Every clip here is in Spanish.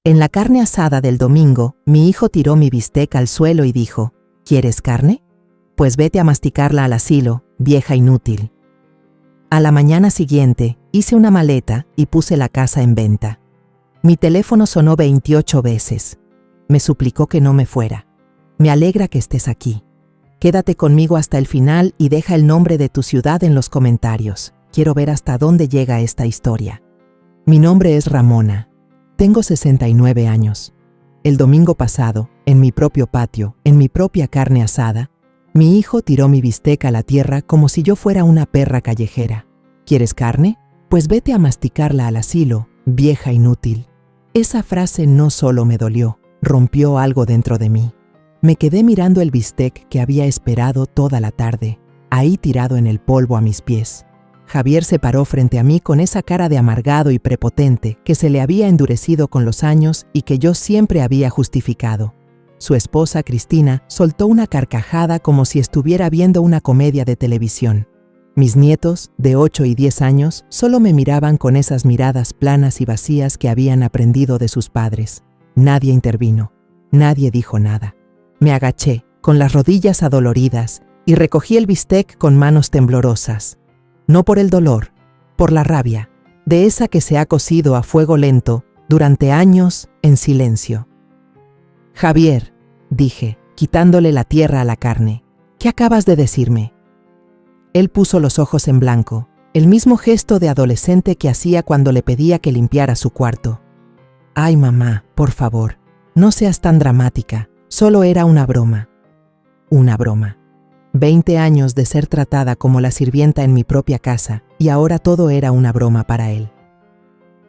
En la carne asada del domingo, mi hijo tiró mi bistec al suelo y dijo: ¿Quieres carne? Pues vete a masticarla al asilo, vieja inútil. A la mañana siguiente, hice una maleta y puse la casa en venta. Mi teléfono sonó 28 veces. Me suplicó que no me fuera. Me alegra que estés aquí. Quédate conmigo hasta el final y deja el nombre de tu ciudad en los comentarios. Quiero ver hasta dónde llega esta historia. Mi nombre es Ramona. Tengo 69 años. El domingo pasado, en mi propio patio, en mi propia carne asada, mi hijo tiró mi bistec a la tierra como si yo fuera una perra callejera. ¿Quieres carne? Pues vete a masticarla al asilo, vieja inútil. Esa frase no solo me dolió, rompió algo dentro de mí. Me quedé mirando el bistec que había esperado toda la tarde, ahí tirado en el polvo a mis pies. Javier se paró frente a mí con esa cara de amargado y prepotente que se le había endurecido con los años y que yo siempre había justificado. Su esposa, Cristina, soltó una carcajada como si estuviera viendo una comedia de televisión. Mis nietos, de 8 y 10 años, solo me miraban con esas miradas planas y vacías que habían aprendido de sus padres. Nadie intervino. Nadie dijo nada. Me agaché, con las rodillas adoloridas, y recogí el bistec con manos temblorosas. No por el dolor, por la rabia, de esa que se ha cocido a fuego lento durante años en silencio. Javier, dije, quitándole la tierra a la carne, ¿qué acabas de decirme? Él puso los ojos en blanco, el mismo gesto de adolescente que hacía cuando le pedía que limpiara su cuarto. Ay, mamá, por favor, no seas tan dramática, solo era una broma. Una broma. 20 años de ser tratada como la sirvienta en mi propia casa, y ahora todo era una broma para él.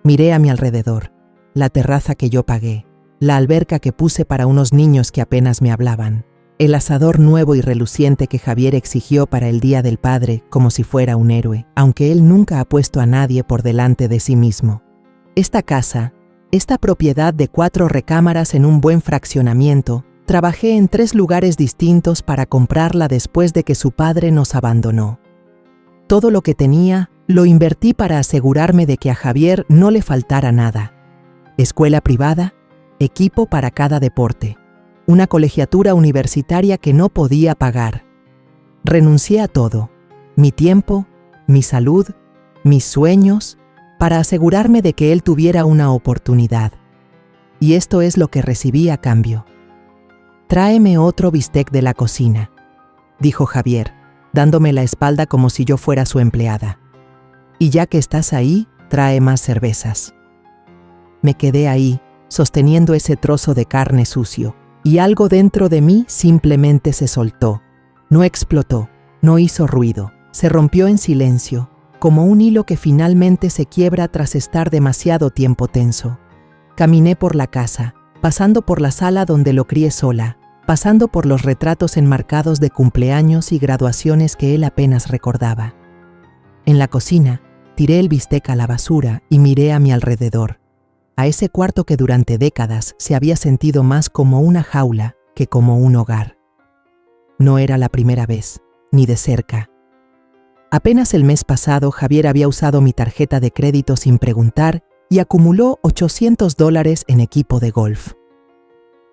Miré a mi alrededor, la terraza que yo pagué, la alberca que puse para unos niños que apenas me hablaban, el asador nuevo y reluciente que Javier exigió para el Día del Padre como si fuera un héroe, aunque él nunca ha puesto a nadie por delante de sí mismo. Esta casa, esta propiedad de 4 recámaras en un buen fraccionamiento, trabajé en 3 lugares distintos para comprarla después de que su padre nos abandonó. Todo lo que tenía lo invertí para asegurarme de que a Javier no le faltara nada. Escuela privada, equipo para cada deporte, una colegiatura universitaria que no podía pagar. Renuncié a todo, mi tiempo, mi salud, mis sueños, para asegurarme de que él tuviera una oportunidad. Y esto es lo que recibí a cambio. Tráeme otro bistec de la cocina, dijo Javier, dándome la espalda como si yo fuera su empleada. Y ya que estás ahí, trae más cervezas. Me quedé ahí, sosteniendo ese trozo de carne sucio, y algo dentro de mí simplemente se soltó. No explotó, no hizo ruido, se rompió en silencio, como un hilo que finalmente se quiebra tras estar demasiado tiempo tenso. Caminé por la casa, pasando por la sala donde lo crié sola, pasando por los retratos enmarcados de cumpleaños y graduaciones que él apenas recordaba. En la cocina, tiré el bistec a la basura y miré a mi alrededor, a ese cuarto que durante décadas se había sentido más como una jaula que como un hogar. No era la primera vez, ni de cerca. Apenas el mes pasado, Javier había usado mi tarjeta de crédito sin preguntar y acumuló $800 en equipo de golf.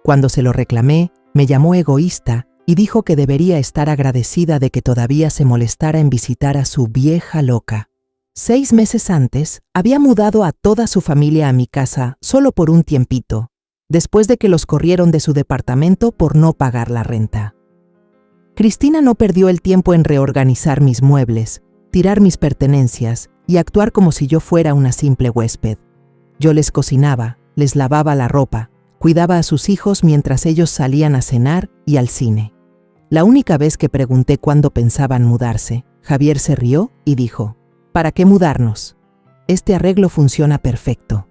Cuando se lo reclamé, me llamó egoísta y dijo que debería estar agradecida de que todavía se molestara en visitar a su vieja loca. 6 meses antes, había mudado a toda su familia a mi casa solo por un tiempito, después de que los corrieron de su departamento por no pagar la renta. Cristina no perdió el tiempo en reorganizar mis muebles, tirar mis pertenencias y actuar como si yo fuera una simple huésped. Yo les cocinaba, les lavaba la ropa, cuidaba a sus hijos mientras ellos salían a cenar y al cine. La única vez que pregunté cuándo pensaban mudarse, Javier se rió y dijo: ¿Para qué mudarnos? Este arreglo funciona perfecto.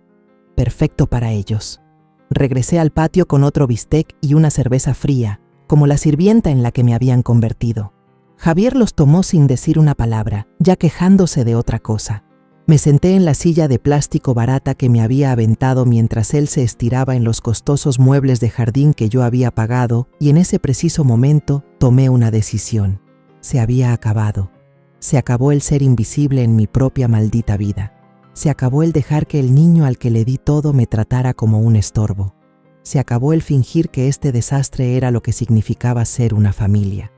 Perfecto para ellos. Regresé al patio con otro bistec y una cerveza fría, como la sirvienta en la que me habían convertido. Javier los tomó sin decir una palabra, ya quejándose de otra cosa. Me senté en la silla de plástico barata que me había aventado mientras él se estiraba en los costosos muebles de jardín que yo había pagado, y en ese preciso momento tomé una decisión. Se había acabado. Se acabó el ser invisible en mi propia maldita vida. Se acabó el dejar que el niño al que le di todo me tratara como un estorbo. Se acabó el fingir que este desastre era lo que significaba ser una familia.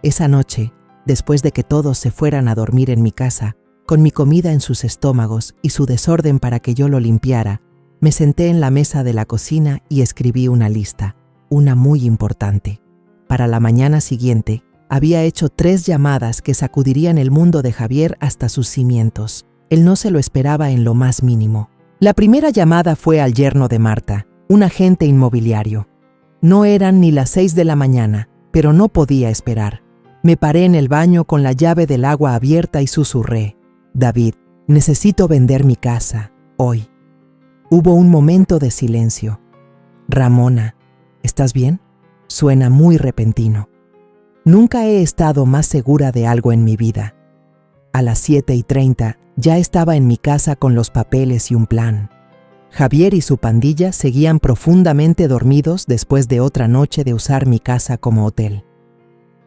Esa noche, después de que todos se fueran a dormir en mi casa, con mi comida en sus estómagos y su desorden para que yo lo limpiara, me senté en la mesa de la cocina y escribí una lista, una muy importante. Para la mañana siguiente, había hecho 3 llamadas que sacudirían el mundo de Javier hasta sus cimientos. Él no se lo esperaba en lo más mínimo. La primera llamada fue al yerno de Marta, un agente inmobiliario. No eran ni las 6 de la mañana, pero no podía esperar. Me paré en el baño con la llave del agua abierta y susurré: David, necesito vender mi casa, hoy. Hubo un momento de silencio. Ramona, ¿estás bien? Suena muy repentino. Nunca he estado más segura de algo en mi vida. A las 7:30 ya estaba en mi casa con los papeles y un plan. Javier y su pandilla seguían profundamente dormidos después de otra noche de usar mi casa como hotel.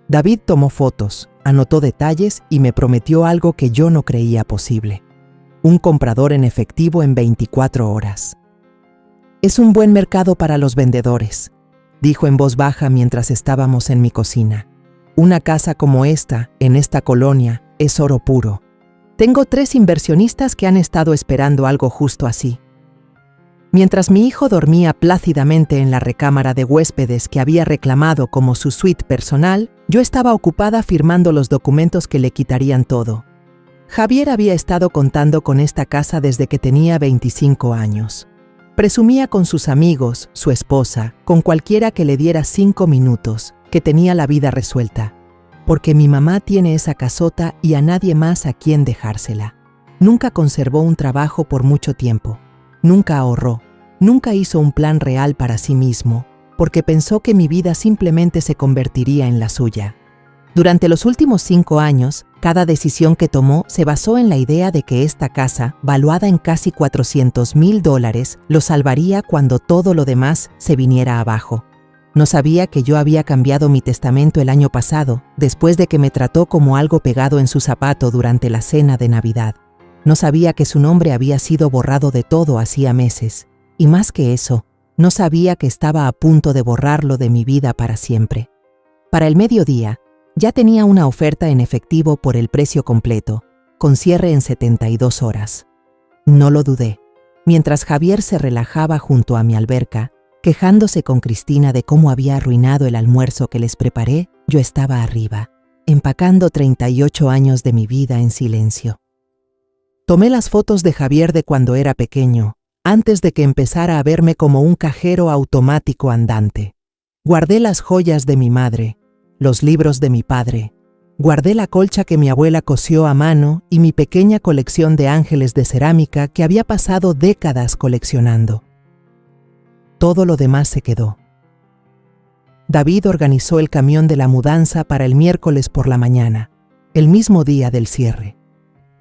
David tomó fotos, anotó detalles y me prometió algo que yo no creía posible: un comprador en efectivo en 24 horas. Es un buen mercado para los vendedores, dijo en voz baja mientras estábamos en mi cocina. Una casa como esta, en esta colonia, es oro puro. Tengo 3 inversionistas que han estado esperando algo justo así. Mientras mi hijo dormía plácidamente en la recámara de huéspedes que había reclamado como su suite personal, yo estaba ocupada firmando los documentos que le quitarían todo. Javier había estado contando con esta casa desde que tenía 25 años. Presumía con sus amigos, su esposa, con cualquiera que le diera 5 minutos, que tenía la vida resuelta. Porque mi mamá tiene esa casota y a nadie más a quien dejársela. Nunca conservó un trabajo por mucho tiempo. Nunca ahorró. Nunca hizo un plan real para sí mismo, porque pensó que mi vida simplemente se convertiría en la suya. Durante los últimos 5 años, cada decisión que tomó se basó en la idea de que esta casa, valuada en casi $400,000, lo salvaría cuando todo lo demás se viniera abajo. No sabía que yo había cambiado mi testamento el año pasado, después de que me trató como algo pegado en su zapato durante la cena de Navidad. No sabía que su nombre había sido borrado de todo hacía meses. Y más que eso, no sabía que estaba a punto de borrarlo de mi vida para siempre. Para el mediodía, ya tenía una oferta en efectivo por el precio completo, con cierre en 72 horas. No lo dudé. Mientras Javier se relajaba junto a mi alberca, quejándose con Cristina de cómo había arruinado el almuerzo que les preparé, yo estaba arriba, empacando 38 años de mi vida en silencio. Tomé las fotos de Javier de cuando era pequeño, antes de que empezara a verme como un cajero automático andante. Guardé las joyas de mi madre, los libros de mi padre, guardé la colcha que mi abuela cosió a mano y mi pequeña colección de ángeles de cerámica que había pasado décadas coleccionando. Todo lo demás se quedó. David organizó el camión de la mudanza para el miércoles por la mañana, el mismo día del cierre.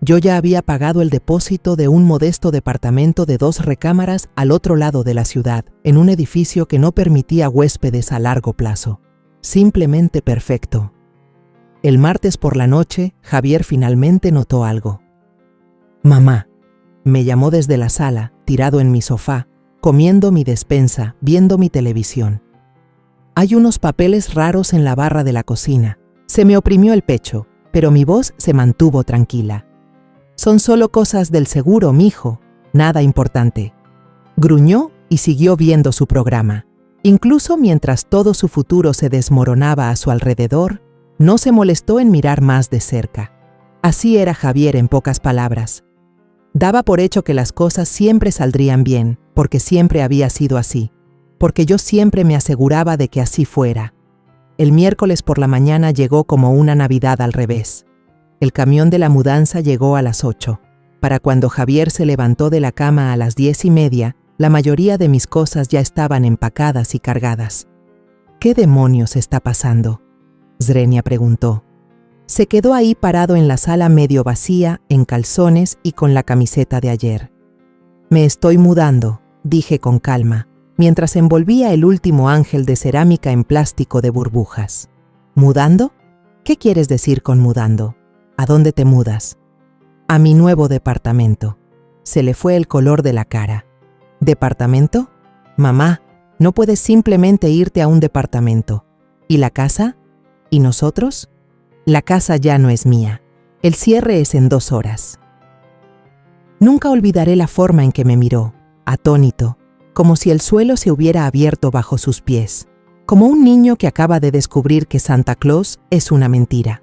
Yo ya había pagado el depósito de un modesto departamento de 2 recámaras al otro lado de la ciudad, en un edificio que no permitía huéspedes a largo plazo. Simplemente perfecto. El martes por la noche, Javier finalmente notó algo. «Mamá», me llamó desde la sala, tirado en mi sofá, comiendo mi despensa, viendo mi televisión. «Hay unos papeles raros en la barra de la cocina». Se me oprimió el pecho, pero mi voz se mantuvo tranquila. «Son solo cosas del seguro, mijo, nada importante». Gruñó y siguió viendo su programa. Incluso mientras todo su futuro se desmoronaba a su alrededor, no se molestó en mirar más de cerca. Así era Javier en pocas palabras. Daba por hecho que las cosas siempre saldrían bien, porque siempre había sido así, porque yo siempre me aseguraba de que así fuera. El miércoles por la mañana llegó como una Navidad al revés. El camión de la mudanza llegó a las 8. Para cuando Javier se levantó de la cama a las 10:30, la mayoría de mis cosas ya estaban empacadas y cargadas. «¿Qué demonios está pasando?», Zrenia preguntó. Se quedó ahí parado en la sala medio vacía, en calzones y con la camiseta de ayer. «Me estoy mudando», dije con calma, mientras envolvía el último ángel de cerámica en plástico de burbujas. «¿Mudando? ¿Qué quieres decir con mudando? ¿A dónde te mudas?» «A mi nuevo departamento». Se le fue el color de la cara. ¿Departamento? Mamá, no puedes simplemente irte a un departamento. ¿Y la casa? ¿Y nosotros? La casa ya no es mía. El cierre es en 2 horas. Nunca olvidaré la forma en que me miró, atónito, como si el suelo se hubiera abierto bajo sus pies, como un niño que acaba de descubrir que Santa Claus es una mentira,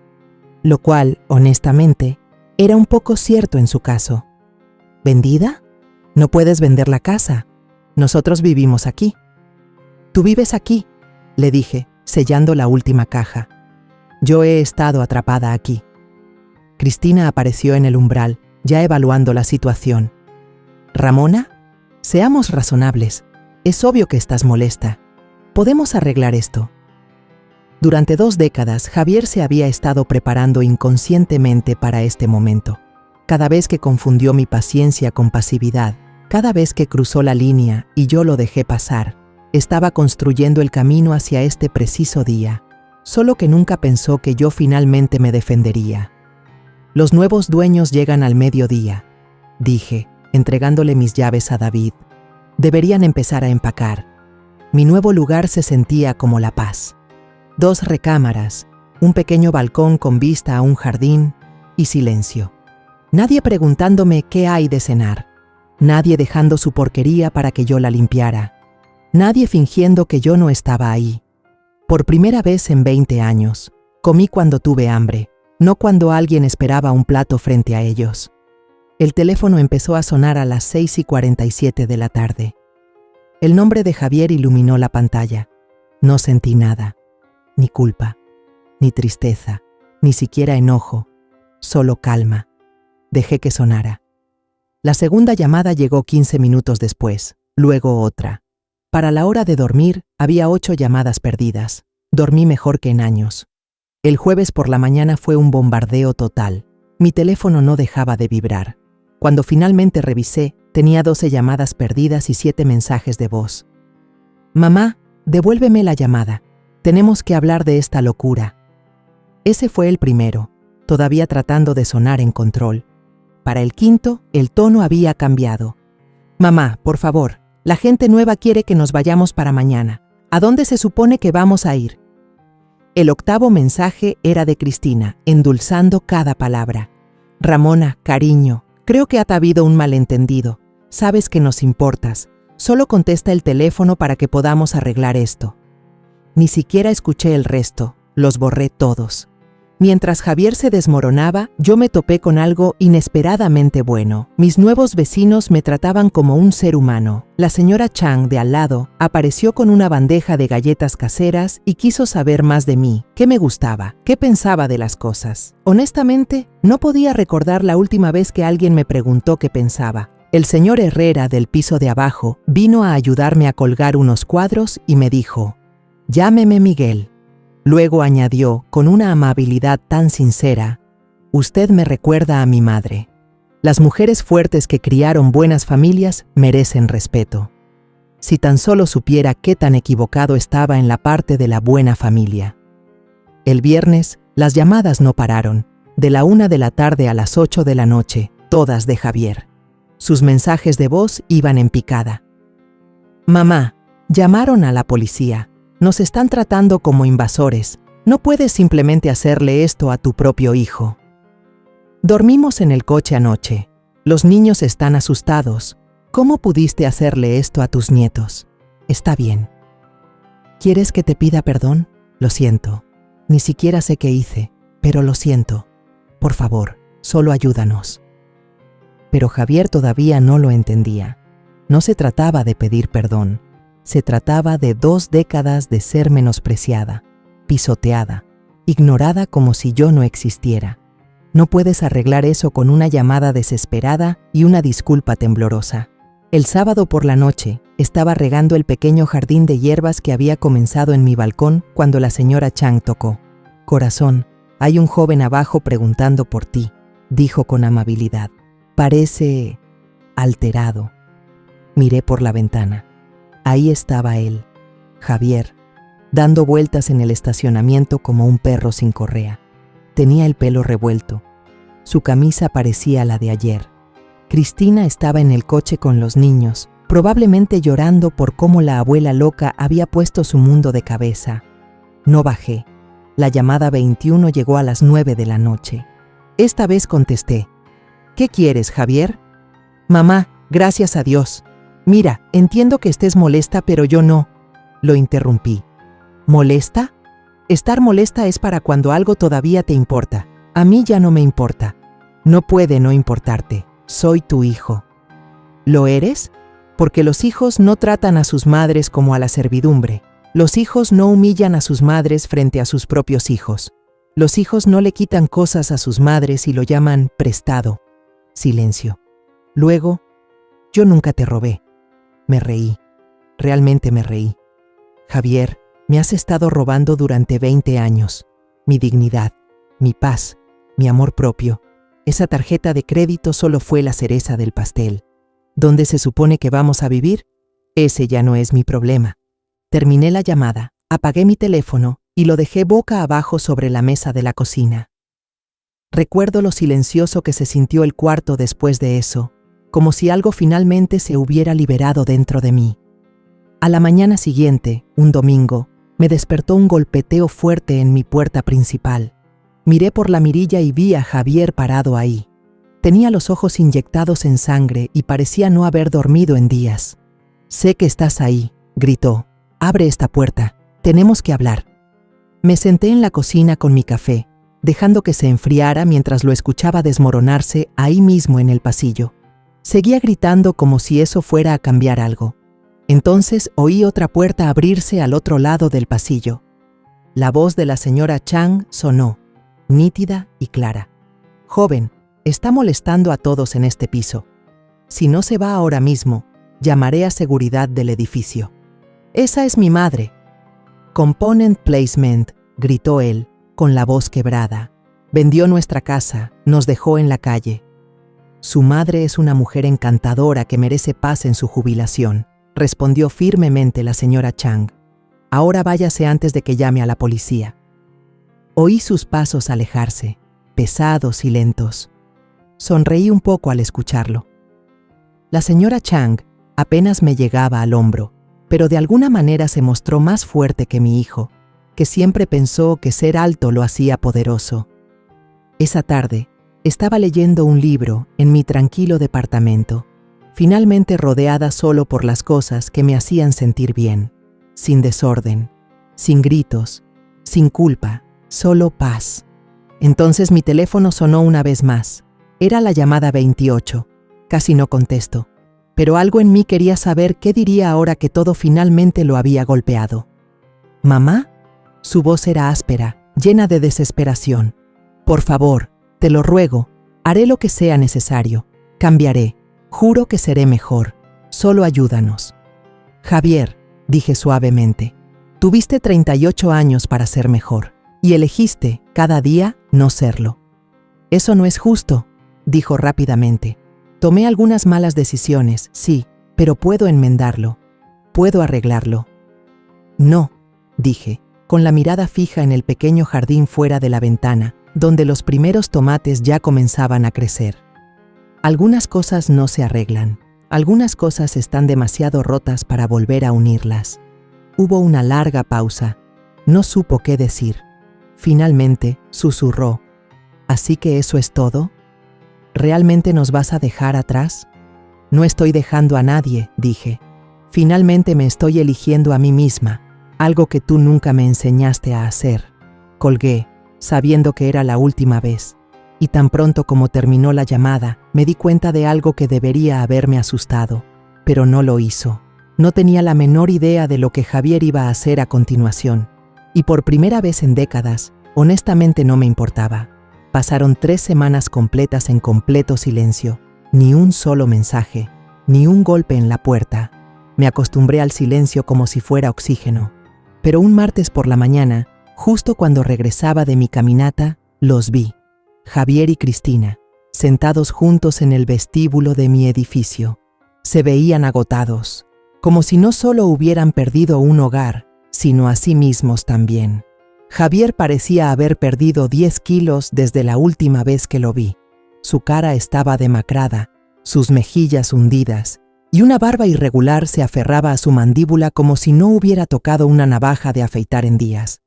lo cual, honestamente, era un poco cierto en su caso. ¿Vendida? No puedes vender la casa. Nosotros vivimos aquí. Tú vives aquí, le dije, sellando la última caja. Yo he estado atrapada aquí. Cristina apareció en el umbral, ya evaluando la situación. Ramona, seamos razonables. Es obvio que estás molesta. Podemos arreglar esto. Durante 2 décadas, Javier se había estado preparando inconscientemente para este momento. Cada vez que confundió mi paciencia con pasividad, cada vez que cruzó la línea y yo lo dejé pasar, estaba construyendo el camino hacia este preciso día, solo que nunca pensó que yo finalmente me defendería. Los nuevos dueños llegan al mediodía, dije, entregándole mis llaves a David. Deberían empezar a empacar. Mi nuevo lugar se sentía como la paz. 2 recámaras, un pequeño balcón con vista a un jardín y silencio. Nadie preguntándome qué hay de cenar. Nadie dejando su porquería para que yo la limpiara. Nadie fingiendo que yo no estaba ahí. Por primera vez en 20 años, comí cuando tuve hambre, no cuando alguien esperaba un plato frente a ellos. El teléfono empezó a sonar a las 6:47 de la tarde. El nombre de Javier iluminó la pantalla. No sentí nada, ni culpa, ni tristeza, ni siquiera enojo, solo calma. Dejé que sonara. La segunda llamada llegó 15 minutos después, luego otra. Para la hora de dormir, había 8 llamadas perdidas. Dormí mejor que en años. El jueves por la mañana fue un bombardeo total. Mi teléfono no dejaba de vibrar. Cuando finalmente revisé, tenía 12 llamadas perdidas y 7 mensajes de voz. Mamá, devuélveme la llamada. Tenemos que hablar de esta locura. Ese fue el primero, todavía tratando de sonar en control. Para el quinto, el tono había cambiado. Mamá, por favor, la gente nueva quiere que nos vayamos para mañana. ¿A dónde se supone que vamos a ir? El octavo mensaje era de Cristina, endulzando cada palabra. Ramona, cariño, creo que ha habido un malentendido. Sabes que nos importas. Solo contesta el teléfono para que podamos arreglar esto. Ni siquiera escuché el resto, los borré todos. Mientras Javier se desmoronaba, yo me topé con algo inesperadamente bueno. Mis nuevos vecinos me trataban como un ser humano. La señora Chang, de al lado, apareció con una bandeja de galletas caseras y quiso saber más de mí, qué me gustaba, qué pensaba de las cosas. Honestamente, no podía recordar la última vez que alguien me preguntó qué pensaba. El señor Herrera, del piso de abajo, vino a ayudarme a colgar unos cuadros y me dijo: «Llámeme Miguel». Luego añadió, con una amabilidad tan sincera: «Usted me recuerda a mi madre. Las mujeres fuertes que criaron buenas familias merecen respeto». Si tan solo supiera qué tan equivocado estaba en la parte de la buena familia. El viernes, las llamadas no pararon, de la 1 de la tarde a las 8 de la noche, todas de Javier. Sus mensajes de voz iban en picada. «Mamá, llamaron a la policía. Nos están tratando como invasores. No puedes simplemente hacerle esto a tu propio hijo». Dormimos en el coche anoche. Los niños están asustados. ¿Cómo pudiste hacerle esto a tus nietos? Está bien. ¿Quieres que te pida perdón? Lo siento. Ni siquiera sé qué hice, pero lo siento. Por favor, solo ayúdanos. Pero Javier todavía no lo entendía. No se trataba de pedir perdón. Se trataba de 2 décadas de ser menospreciada, pisoteada, ignorada como si yo no existiera. No puedes arreglar eso con una llamada desesperada y una disculpa temblorosa. El sábado por la noche, estaba regando el pequeño jardín de hierbas que había comenzado en mi balcón cuando la señora Chang tocó. «Corazón, hay un joven abajo preguntando por ti», dijo con amabilidad. «Parece alterado». Miré por la ventana. Ahí estaba él, Javier, dando vueltas en el estacionamiento como un perro sin correa. Tenía el pelo revuelto. Su camisa parecía la de ayer. Cristina estaba en el coche con los niños, probablemente llorando por cómo la abuela loca había puesto su mundo de cabeza. No bajé. La llamada 21 llegó a las 9 de la noche. Esta vez contesté. ¿Qué quieres, Javier? Mamá, gracias a Dios. Mira, entiendo que estés molesta, pero yo no. Lo interrumpí. ¿Molesta? Estar molesta es para cuando algo todavía te importa. A mí ya no me importa. No puede no importarte. Soy tu hijo. ¿Lo eres? Porque los hijos no tratan a sus madres como a la servidumbre. Los hijos no humillan a sus madres frente a sus propios hijos. Los hijos no le quitan cosas a sus madres y lo llaman prestado. Silencio. Luego, yo nunca te robé. Me reí. Realmente me reí. Javier, me has estado robando durante 20 años. Mi dignidad, mi paz, mi amor propio. Esa tarjeta de crédito solo fue la cereza del pastel. ¿Dónde se supone que vamos a vivir? Ese ya no es mi problema. Terminé la llamada, apagué mi teléfono y lo dejé boca abajo sobre la mesa de la cocina. Recuerdo lo silencioso que se sintió el cuarto después de eso, como si algo finalmente se hubiera liberado dentro de mí. A la mañana siguiente, un domingo, me despertó un golpeteo fuerte en mi puerta principal. Miré por la mirilla y vi a Javier parado ahí. Tenía los ojos inyectados en sangre y parecía no haber dormido en días. «Sé que estás ahí», gritó. «Abre esta puerta. Tenemos que hablar». Me senté en la cocina con mi café, dejando que se enfriara mientras lo escuchaba desmoronarse ahí mismo en el pasillo. Seguía gritando como si eso fuera a cambiar algo. Entonces oí otra puerta abrirse al otro lado del pasillo. La voz de la señora Chang sonó, nítida y clara. «Joven, está molestando a todos en este piso. Si no se va ahora mismo, llamaré a seguridad del edificio». «Esa es mi madre». «Component placement», gritó él, con la voz quebrada. «Vendió nuestra casa, nos dejó en la calle». «Su madre es una mujer encantadora que merece paz en su jubilación», respondió firmemente la señora Chang. «Ahora váyase antes de que llame a la policía». Oí sus pasos alejarse, pesados y lentos. Sonreí un poco al escucharlo. La señora Chang apenas me llegaba al hombro, pero de alguna manera se mostró más fuerte que mi hijo, que siempre pensó que ser alto lo hacía poderoso. Esa tarde, estaba leyendo un libro en mi tranquilo departamento, finalmente rodeada solo por las cosas que me hacían sentir bien, sin desorden, sin gritos, sin culpa, solo paz. Entonces mi teléfono sonó una vez más. Era la llamada 28. Casi no contesto, pero algo en mí quería saber qué diría ahora que todo finalmente lo había golpeado. «¿Mamá?» Su voz era áspera, llena de desesperación. «Por favor, te lo ruego, haré lo que sea necesario. Cambiaré. Juro que seré mejor. Solo ayúdanos». «Javier», dije suavemente, «tuviste 38 años para ser mejor, y elegiste, cada día, no serlo». «Eso no es justo», dijo rápidamente. «Tomé algunas malas decisiones, sí, pero puedo enmendarlo. Puedo arreglarlo». «No», dije, con la mirada fija en el pequeño jardín fuera de la ventana, donde los primeros tomates ya comenzaban a crecer. «Algunas cosas no se arreglan. Algunas cosas están demasiado rotas para volver a unirlas». Hubo una larga pausa. No supo qué decir. Finalmente, susurró. «¿Así que eso es todo? ¿Realmente nos vas a dejar atrás?» «No estoy dejando a nadie», dije. «Finalmente me estoy eligiendo a mí misma, algo que tú nunca me enseñaste a hacer». Colgué, sabiendo que era la última vez, y tan pronto como terminó la llamada, me di cuenta de algo que debería haberme asustado, pero no lo hizo. No tenía la menor idea de lo que Javier iba a hacer a continuación, y por primera vez en décadas, honestamente no me importaba. Pasaron 3 semanas completas en completo silencio, ni un solo mensaje, ni un golpe en la puerta. Me acostumbré al silencio como si fuera oxígeno. Pero un martes por la mañana, justo cuando regresaba de mi caminata, los vi, Javier y Cristina, sentados juntos en el vestíbulo de mi edificio. Se veían agotados, como si no solo hubieran perdido un hogar, sino a sí mismos también. Javier parecía haber perdido 10 kilos desde la última vez que lo vi. Su cara estaba demacrada, sus mejillas hundidas, y una barba irregular se aferraba a su mandíbula como si no hubiera tocado una navaja de afeitar en días.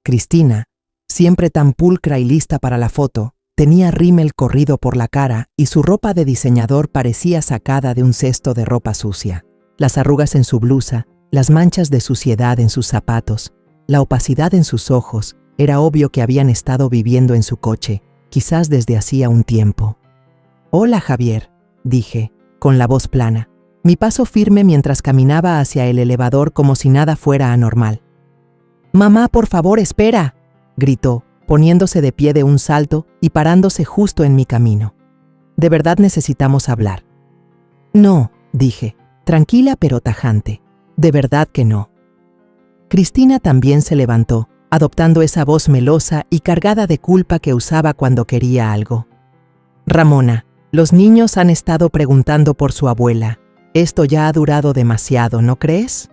Cristina, siempre tan pulcra y lista para la foto, tenía rímel corrido por la cara y su ropa de diseñador parecía sacada de un cesto de ropa sucia. Las arrugas en su blusa, las manchas de suciedad en sus zapatos, la opacidad en sus ojos, era obvio que habían estado viviendo en su coche, quizás desde hacía un tiempo. «Hola, Javier», dije, con la voz plana, mi paso firme mientras caminaba hacia el elevador como si nada fuera anormal. «Mamá, por favor, espera», gritó, poniéndose de pie de un salto y parándose justo en mi camino. «¿De verdad necesitamos hablar?» «No», dije, tranquila pero tajante. «De verdad que no». Cristina también se levantó, adoptando esa voz melosa y cargada de culpa que usaba cuando quería algo. «Ramona, los niños han estado preguntando por su abuela. Esto ya ha durado demasiado, ¿no crees?»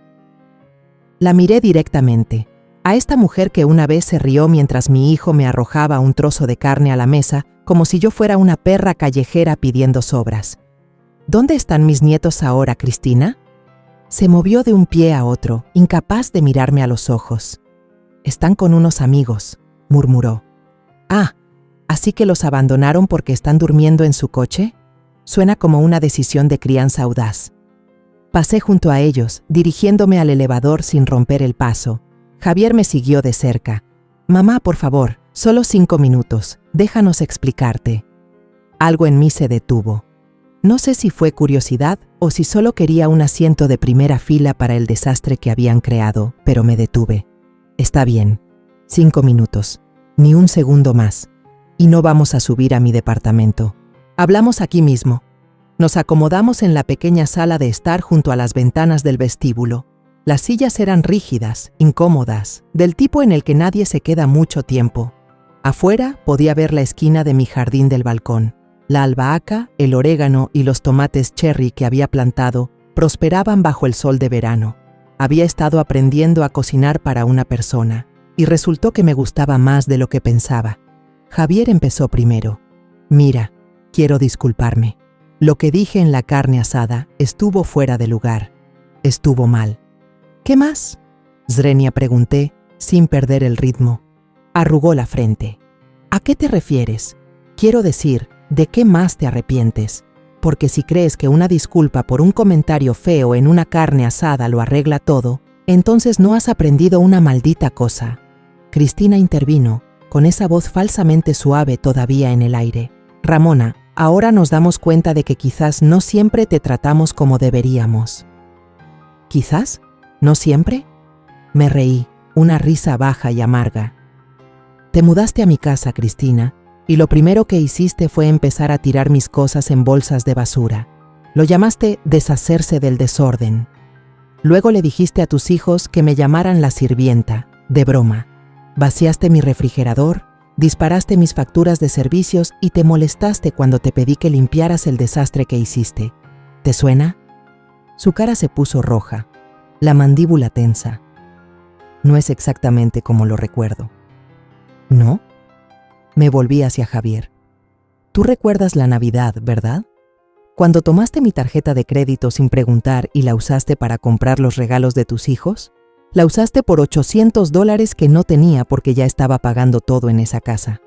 La miré directamente, a esta mujer que una vez se rió mientras mi hijo me arrojaba un trozo de carne a la mesa como si yo fuera una perra callejera pidiendo sobras. «¿Dónde están mis nietos ahora, Cristina?» Se movió de un pie a otro, incapaz de mirarme a los ojos. «Están con unos amigos», murmuró. «Ah, ¿así que los abandonaron porque están durmiendo en su coche?» Suena como una decisión de crianza audaz. Pasé junto a ellos, dirigiéndome al elevador sin romper el paso. Javier me siguió de cerca. «Mamá, por favor, solo 5 minutos, déjanos explicarte». Algo en mí se detuvo. No sé si fue curiosidad o si solo quería un asiento de primera fila para el desastre que habían creado, pero me detuve. «Está bien, 5 minutos, ni un segundo más, y no vamos a subir a mi departamento. Hablamos aquí mismo». Nos acomodamos en la pequeña sala de estar junto a las ventanas del vestíbulo. Las sillas eran rígidas, incómodas, del tipo en el que nadie se queda mucho tiempo. Afuera podía ver la esquina de mi jardín del balcón. La albahaca, el orégano y los tomates cherry que había plantado prosperaban bajo el sol de verano. Había estado aprendiendo a cocinar para una persona, y resultó que me gustaba más de lo que pensaba. Javier empezó primero. «Mira, quiero disculparme. Lo que dije en la carne asada estuvo fuera de lugar. Estuvo mal». «¿Qué más?», Zrenia pregunté, sin perder el ritmo. Arrugó la frente. «¿A qué te refieres? Quiero decir, ¿de qué más te arrepientes? Porque si crees que una disculpa por un comentario feo en una carne asada lo arregla todo, entonces no has aprendido una maldita cosa». Cristina intervino, con esa voz falsamente suave todavía en el aire. «Ramona, ahora nos damos cuenta de que quizás no siempre te tratamos como deberíamos». «¿Quizás? ¿No siempre?». Me reí, una risa baja y amarga. «Te mudaste a mi casa, Cristina, y lo primero que hiciste fue empezar a tirar mis cosas en bolsas de basura. Lo llamaste deshacerse del desorden. Luego le dijiste a tus hijos que me llamaran la sirvienta, de broma. Vaciaste mi refrigerador, disparaste mis facturas de servicios y te molestaste cuando te pedí que limpiaras el desastre que hiciste. ¿Te suena?». Su cara se puso roja, la mandíbula tensa. «No es exactamente como lo recuerdo». «¿No?». Me volví hacia Javier. «Tú recuerdas la Navidad, ¿verdad? Cuando tomaste mi tarjeta de crédito sin preguntar y la usaste para comprar los regalos de tus hijos, la usaste por $800 que no tenía porque ya estaba pagando todo en esa casa».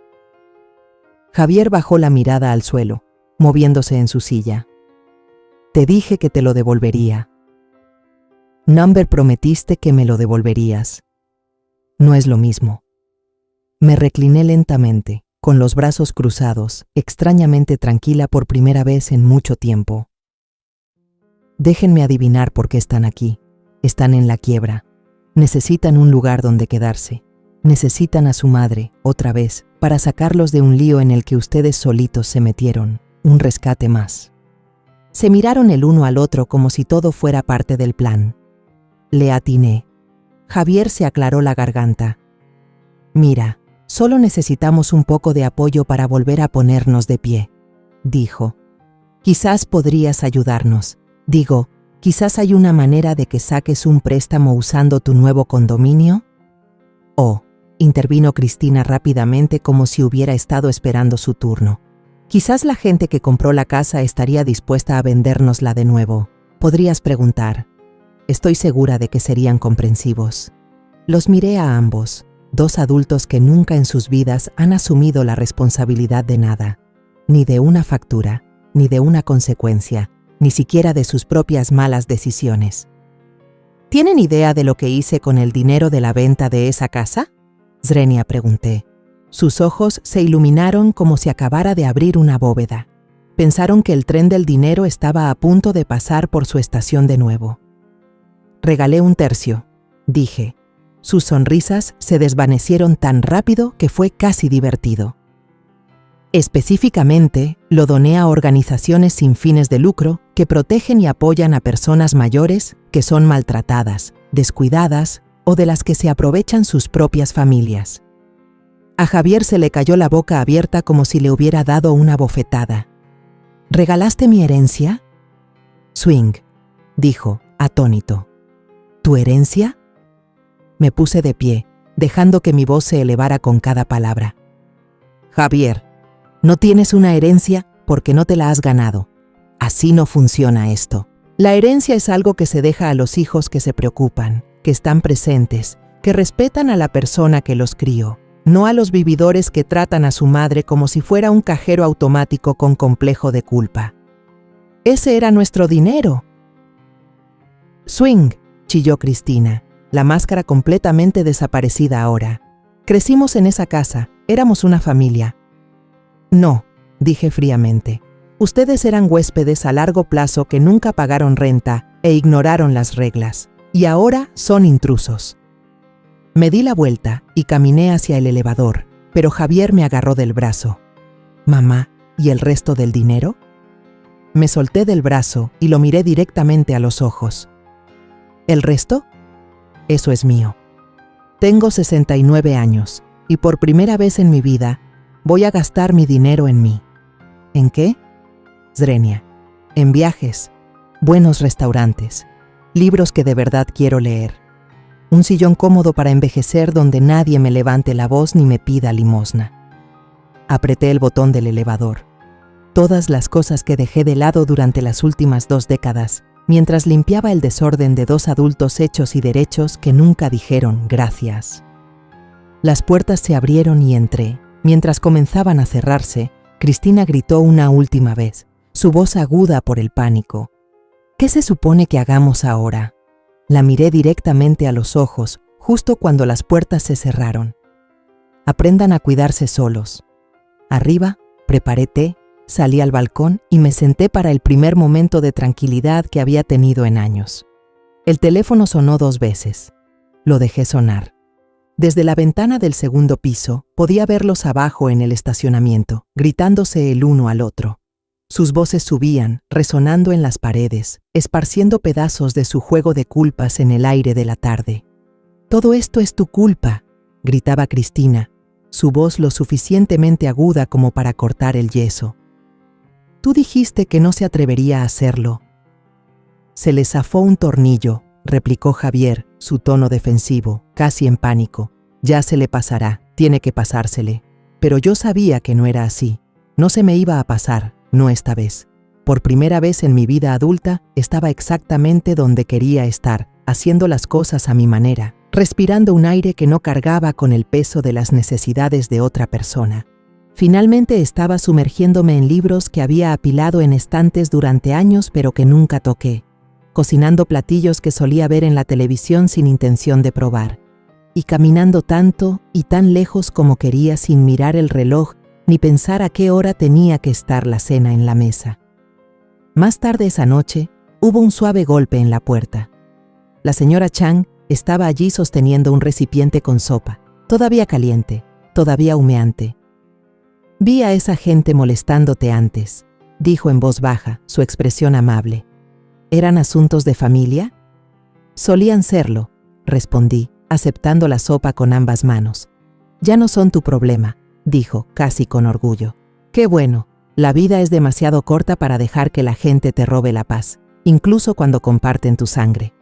Javier bajó la mirada al suelo, moviéndose en su silla. «Te dije que te lo devolvería. Number, prometiste que me lo devolverías. No es lo mismo». Me recliné lentamente, con los brazos cruzados, extrañamente tranquila por primera vez en mucho tiempo. «Déjenme adivinar por qué están aquí. Están en la quiebra. Necesitan un lugar donde quedarse. Necesitan a su madre, otra vez, para sacarlos de un lío en el que ustedes solitos se metieron. Un rescate más». Se miraron el uno al otro como si todo fuera parte del plan. Le atiné. Javier se aclaró la garganta. «Mira, solo necesitamos un poco de apoyo para volver a ponernos de pie», dijo. «Quizás podrías ayudarnos. Digo, quizás hay una manera de que saques un préstamo usando tu nuevo condominio». «Oh», intervino Cristina rápidamente como si hubiera estado esperando su turno. Quizás la gente que compró la casa estaría dispuesta a vendérnosla de nuevo. Podrías preguntar. Estoy segura de que serían comprensivos. Los miré a ambos, dos adultos que nunca en sus vidas han asumido la responsabilidad de nada, ni de una factura, ni de una consecuencia, ni siquiera de sus propias malas decisiones. ¿Tienen idea de lo que hice con el dinero de la venta de esa casa? Zrenia pregunté. Sus ojos se iluminaron como si acabara de abrir una bóveda. Pensaron que el tren del dinero estaba a punto de pasar por su estación de nuevo. Regalé 1/3, dije. Sus sonrisas se desvanecieron tan rápido que fue casi divertido. Específicamente, lo doné a organizaciones sin fines de lucro que protegen y apoyan a personas mayores que son maltratadas, descuidadas o de las que se aprovechan sus propias familias. A Javier se le cayó la boca abierta como si le hubiera dado una bofetada. ¿Regalaste mi herencia? Swing, dijo, atónito. ¿Tu herencia? Me puse de pie, dejando que mi voz se elevara con cada palabra. Javier, no tienes una herencia porque no te la has ganado. Así no funciona esto. La herencia es algo que se deja a los hijos que se preocupan, que están presentes, que respetan a la persona que los crió, no a los vividores que tratan a su madre como si fuera un cajero automático con complejo de culpa. Ese era nuestro dinero. Swing, chilló Cristina, la máscara completamente desaparecida ahora. Crecimos en esa casa, éramos una familia. No, dije fríamente. Ustedes eran huéspedes a largo plazo que nunca pagaron renta e ignoraron las reglas, y ahora son intrusos. Me di la vuelta y caminé hacia el elevador, pero Javier me agarró del brazo. Mamá, ¿y el resto del dinero? Me solté del brazo y lo miré directamente a los ojos. ¿El resto? Eso es mío. Tengo 69 años y por primera vez en mi vida voy a gastar mi dinero en mí. ¿En qué? Zrenia. En viajes, buenos restaurantes, libros que de verdad quiero leer, un sillón cómodo para envejecer donde nadie me levante la voz ni me pida limosna. Apreté el botón del elevador. Todas las cosas que dejé de lado durante las últimas 2 décadas, mientras limpiaba el desorden de 2 adultos hechos y derechos que nunca dijeron gracias. Las puertas se abrieron y entré. Mientras comenzaban a cerrarse, Cristina gritó una última vez, su voz aguda por el pánico. ¿Qué se supone que hagamos ahora? La miré directamente a los ojos, justo cuando las puertas se cerraron. Aprendan a cuidarse solos. Arriba, preparé té, salí al balcón y me senté para el primer momento de tranquilidad que había tenido en años. El teléfono sonó 2 veces. Lo dejé sonar. Desde la ventana del segundo piso podía verlos abajo en el estacionamiento, gritándose el uno al otro. Sus voces subían, resonando en las paredes, esparciendo pedazos de su juego de culpas en el aire de la tarde. «Todo esto es tu culpa», gritaba Cristina, su voz lo suficientemente aguda como para cortar el yeso. «Tú dijiste que no se atrevería a hacerlo». «Se le zafó un tornillo», replicó Javier, su tono defensivo, casi en pánico. «Ya se le pasará, tiene que pasársele». Pero yo sabía que no era así. No se me iba a pasar, no esta vez. Por primera vez en mi vida adulta, estaba exactamente donde quería estar, haciendo las cosas a mi manera, respirando un aire que no cargaba con el peso de las necesidades de otra persona. Finalmente estaba sumergiéndome en libros que había apilado en estantes durante años pero que nunca toqué, cocinando platillos que solía ver en la televisión sin intención de probar, y caminando tanto y tan lejos como quería sin mirar el reloj ni pensar a qué hora tenía que estar la cena en la mesa. Más tarde esa noche, hubo un suave golpe en la puerta. La señora Chang estaba allí sosteniendo un recipiente con sopa, todavía caliente, todavía humeante. «Vi a esa gente molestándote antes», dijo en voz baja, su expresión amable. «¿Eran asuntos de familia?» «Solían serlo», respondí, aceptando la sopa con ambas manos. «Ya no son tu problema», dijo, casi con orgullo. «Qué bueno, la vida es demasiado corta para dejar que la gente te robe la paz, incluso cuando comparten tu sangre».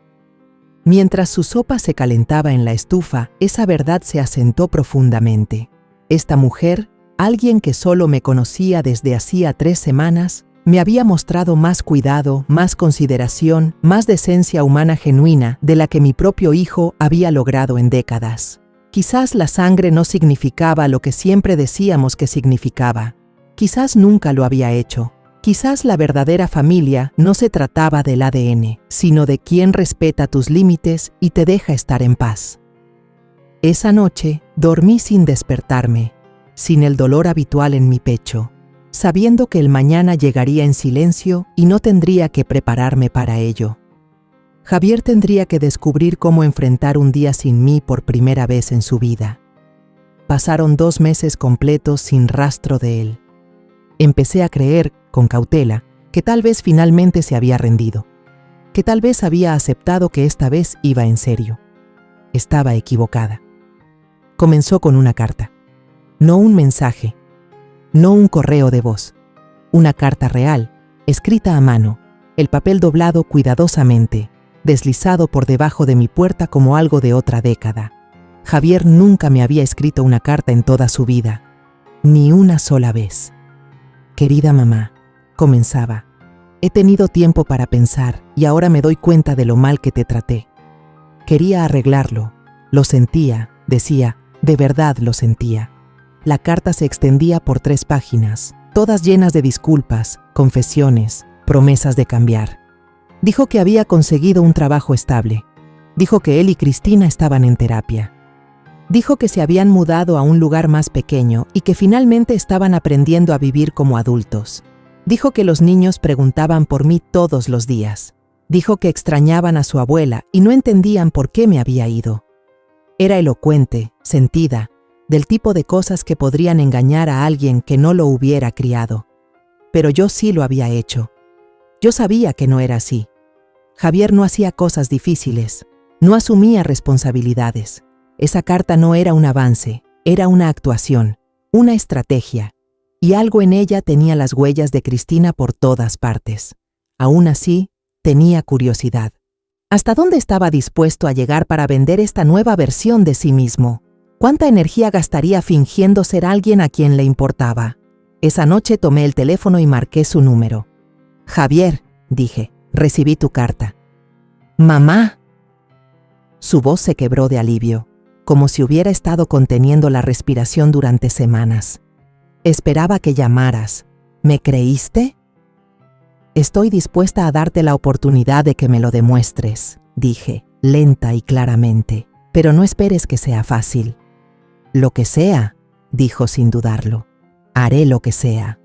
Mientras su sopa se calentaba en la estufa, esa verdad se asentó profundamente. Esta mujer alguien que solo me conocía desde hacía 3 semanas, me había mostrado más cuidado, más consideración, más decencia humana genuina de la que mi propio hijo había logrado en décadas. Quizás la sangre no significaba lo que siempre decíamos que significaba. Quizás nunca lo había hecho. Quizás la verdadera familia no se trataba del ADN, sino de quien respeta tus límites y te deja estar en paz. Esa noche dormí sin despertarme, sin el dolor habitual en mi pecho, sabiendo que el mañana llegaría en silencio y no tendría que prepararme para ello. Javier tendría que descubrir cómo enfrentar un día sin mí por primera vez en su vida. Pasaron 2 meses completos sin rastro de él. Empecé a creer, con cautela, que tal vez finalmente se había rendido, que tal vez había aceptado que esta vez iba en serio. Estaba equivocada. Comenzó con una carta, no un mensaje, no un correo de voz, una carta real, escrita a mano, el papel doblado cuidadosamente, deslizado por debajo de mi puerta como algo de otra década. Javier nunca me había escrito una carta en toda su vida, ni una sola vez. Querida mamá, comenzaba, he tenido tiempo para pensar y ahora me doy cuenta de lo mal que te traté. Quería arreglarlo, lo sentía, decía, de verdad lo sentía. La carta se extendía por 3 páginas, todas llenas de disculpas, confesiones, promesas de cambiar. Dijo que había conseguido un trabajo estable. Dijo que él y Cristina estaban en terapia. Dijo que se habían mudado a un lugar más pequeño y que finalmente estaban aprendiendo a vivir como adultos. Dijo que los niños preguntaban por mí todos los días. Dijo que extrañaban a su abuela y no entendían por qué me había ido. Era elocuente, sentida, del tipo de cosas que podrían engañar a alguien que no lo hubiera criado. Pero yo sí lo había hecho. Yo sabía que no era así. Javier no hacía cosas difíciles, no asumía responsabilidades. Esa carta no era un avance, era una actuación, una estrategia, y algo en ella tenía las huellas de Cristina por todas partes. Aún así, tenía curiosidad. ¿Hasta dónde estaba dispuesto a llegar para vender esta nueva versión de sí mismo? ¿Cuánta energía gastaría fingiendo ser alguien a quien le importaba? Esa noche tomé el teléfono y marqué su número. Javier, dije, recibí tu carta. ¡Mamá! Su voz se quebró de alivio, como si hubiera estado conteniendo la respiración durante semanas. Esperaba que llamaras. ¿Me creíste? Estoy dispuesta a darte la oportunidad de que me lo demuestres, dije, lenta y claramente, pero no esperes que sea fácil. Lo que sea, dijo sin dudarlo. Haré lo que sea.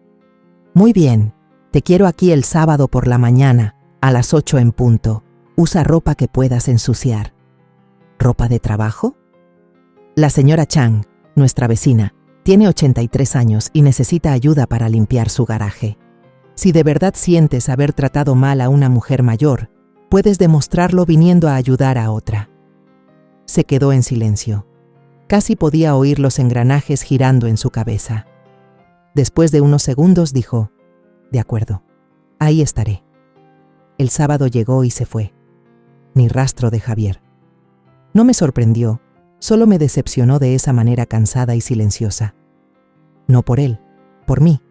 Muy bien, te quiero aquí el sábado por la mañana, a las 8 en punto. Usa ropa que puedas ensuciar. ¿Ropa de trabajo? La señora Chang, nuestra vecina, tiene 83 años y necesita ayuda para limpiar su garaje. Si de verdad sientes haber tratado mal a una mujer mayor, puedes demostrarlo viniendo a ayudar a otra. Se quedó en silencio. Casi podía oír los engranajes girando en su cabeza. Después de unos segundos dijo, de acuerdo, ahí estaré. El sábado llegó y se fue. Ni rastro de Javier. No me sorprendió, solo me decepcionó de esa manera cansada y silenciosa. No por él, por mí.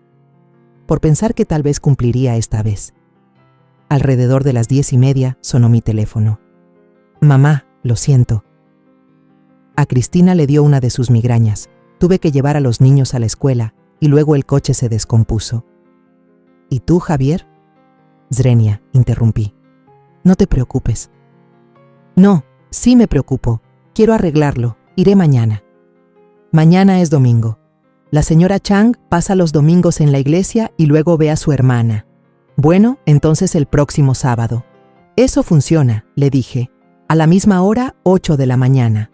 Por pensar que tal vez cumpliría esta vez. Alrededor de las 10:30 sonó mi teléfono. Mamá, lo siento. A Cristina le dio una de sus migrañas. Tuve que llevar a los niños a la escuela y luego el coche se descompuso. ¿Y tú, Javier? Zrenia, interrumpí. No te preocupes. No, sí me preocupo. Quiero arreglarlo. Iré mañana. Mañana es domingo. La señora Chang pasa los domingos en la iglesia y luego ve a su hermana. Bueno, entonces el próximo sábado. Eso funciona, le dije. A la misma hora, 8 de la mañana.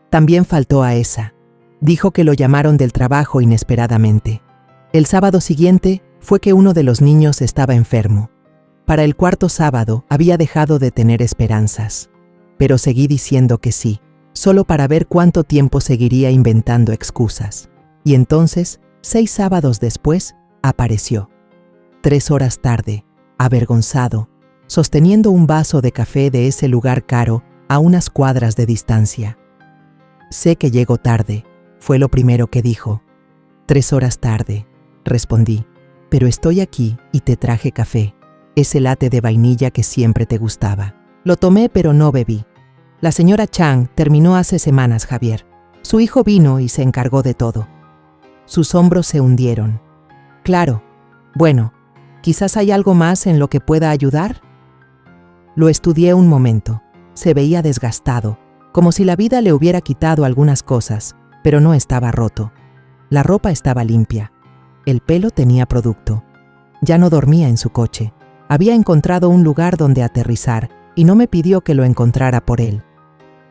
También faltó a esa. Dijo que lo llamaron del trabajo inesperadamente. El sábado siguiente fue que uno de los niños estaba enfermo. Para el 4º sábado había dejado de tener esperanzas. Pero seguí diciendo que sí, solo para ver cuánto tiempo seguiría inventando excusas. Y entonces, 6 sábados después, apareció. 3 horas tarde, avergonzado, sosteniendo un vaso de café de ese lugar caro a unas cuadras de distancia. Sé que llego tarde, fue lo primero que dijo. 3 horas tarde, respondí, pero estoy aquí y te traje café, ese latte de vainilla que siempre te gustaba. Lo tomé pero no bebí. La señora Chang terminó hace semanas, Javier. Su hijo vino y se encargó de todo. Sus hombros se hundieron. Claro. Bueno, ¿quizás hay algo más en lo que pueda ayudar? Lo estudié un momento. Se veía desgastado, como si la vida le hubiera quitado algunas cosas, pero no estaba roto. La ropa estaba limpia. El pelo tenía producto. Ya no dormía en su coche. Había encontrado un lugar donde aterrizar y no me pidió que lo encontrara por él.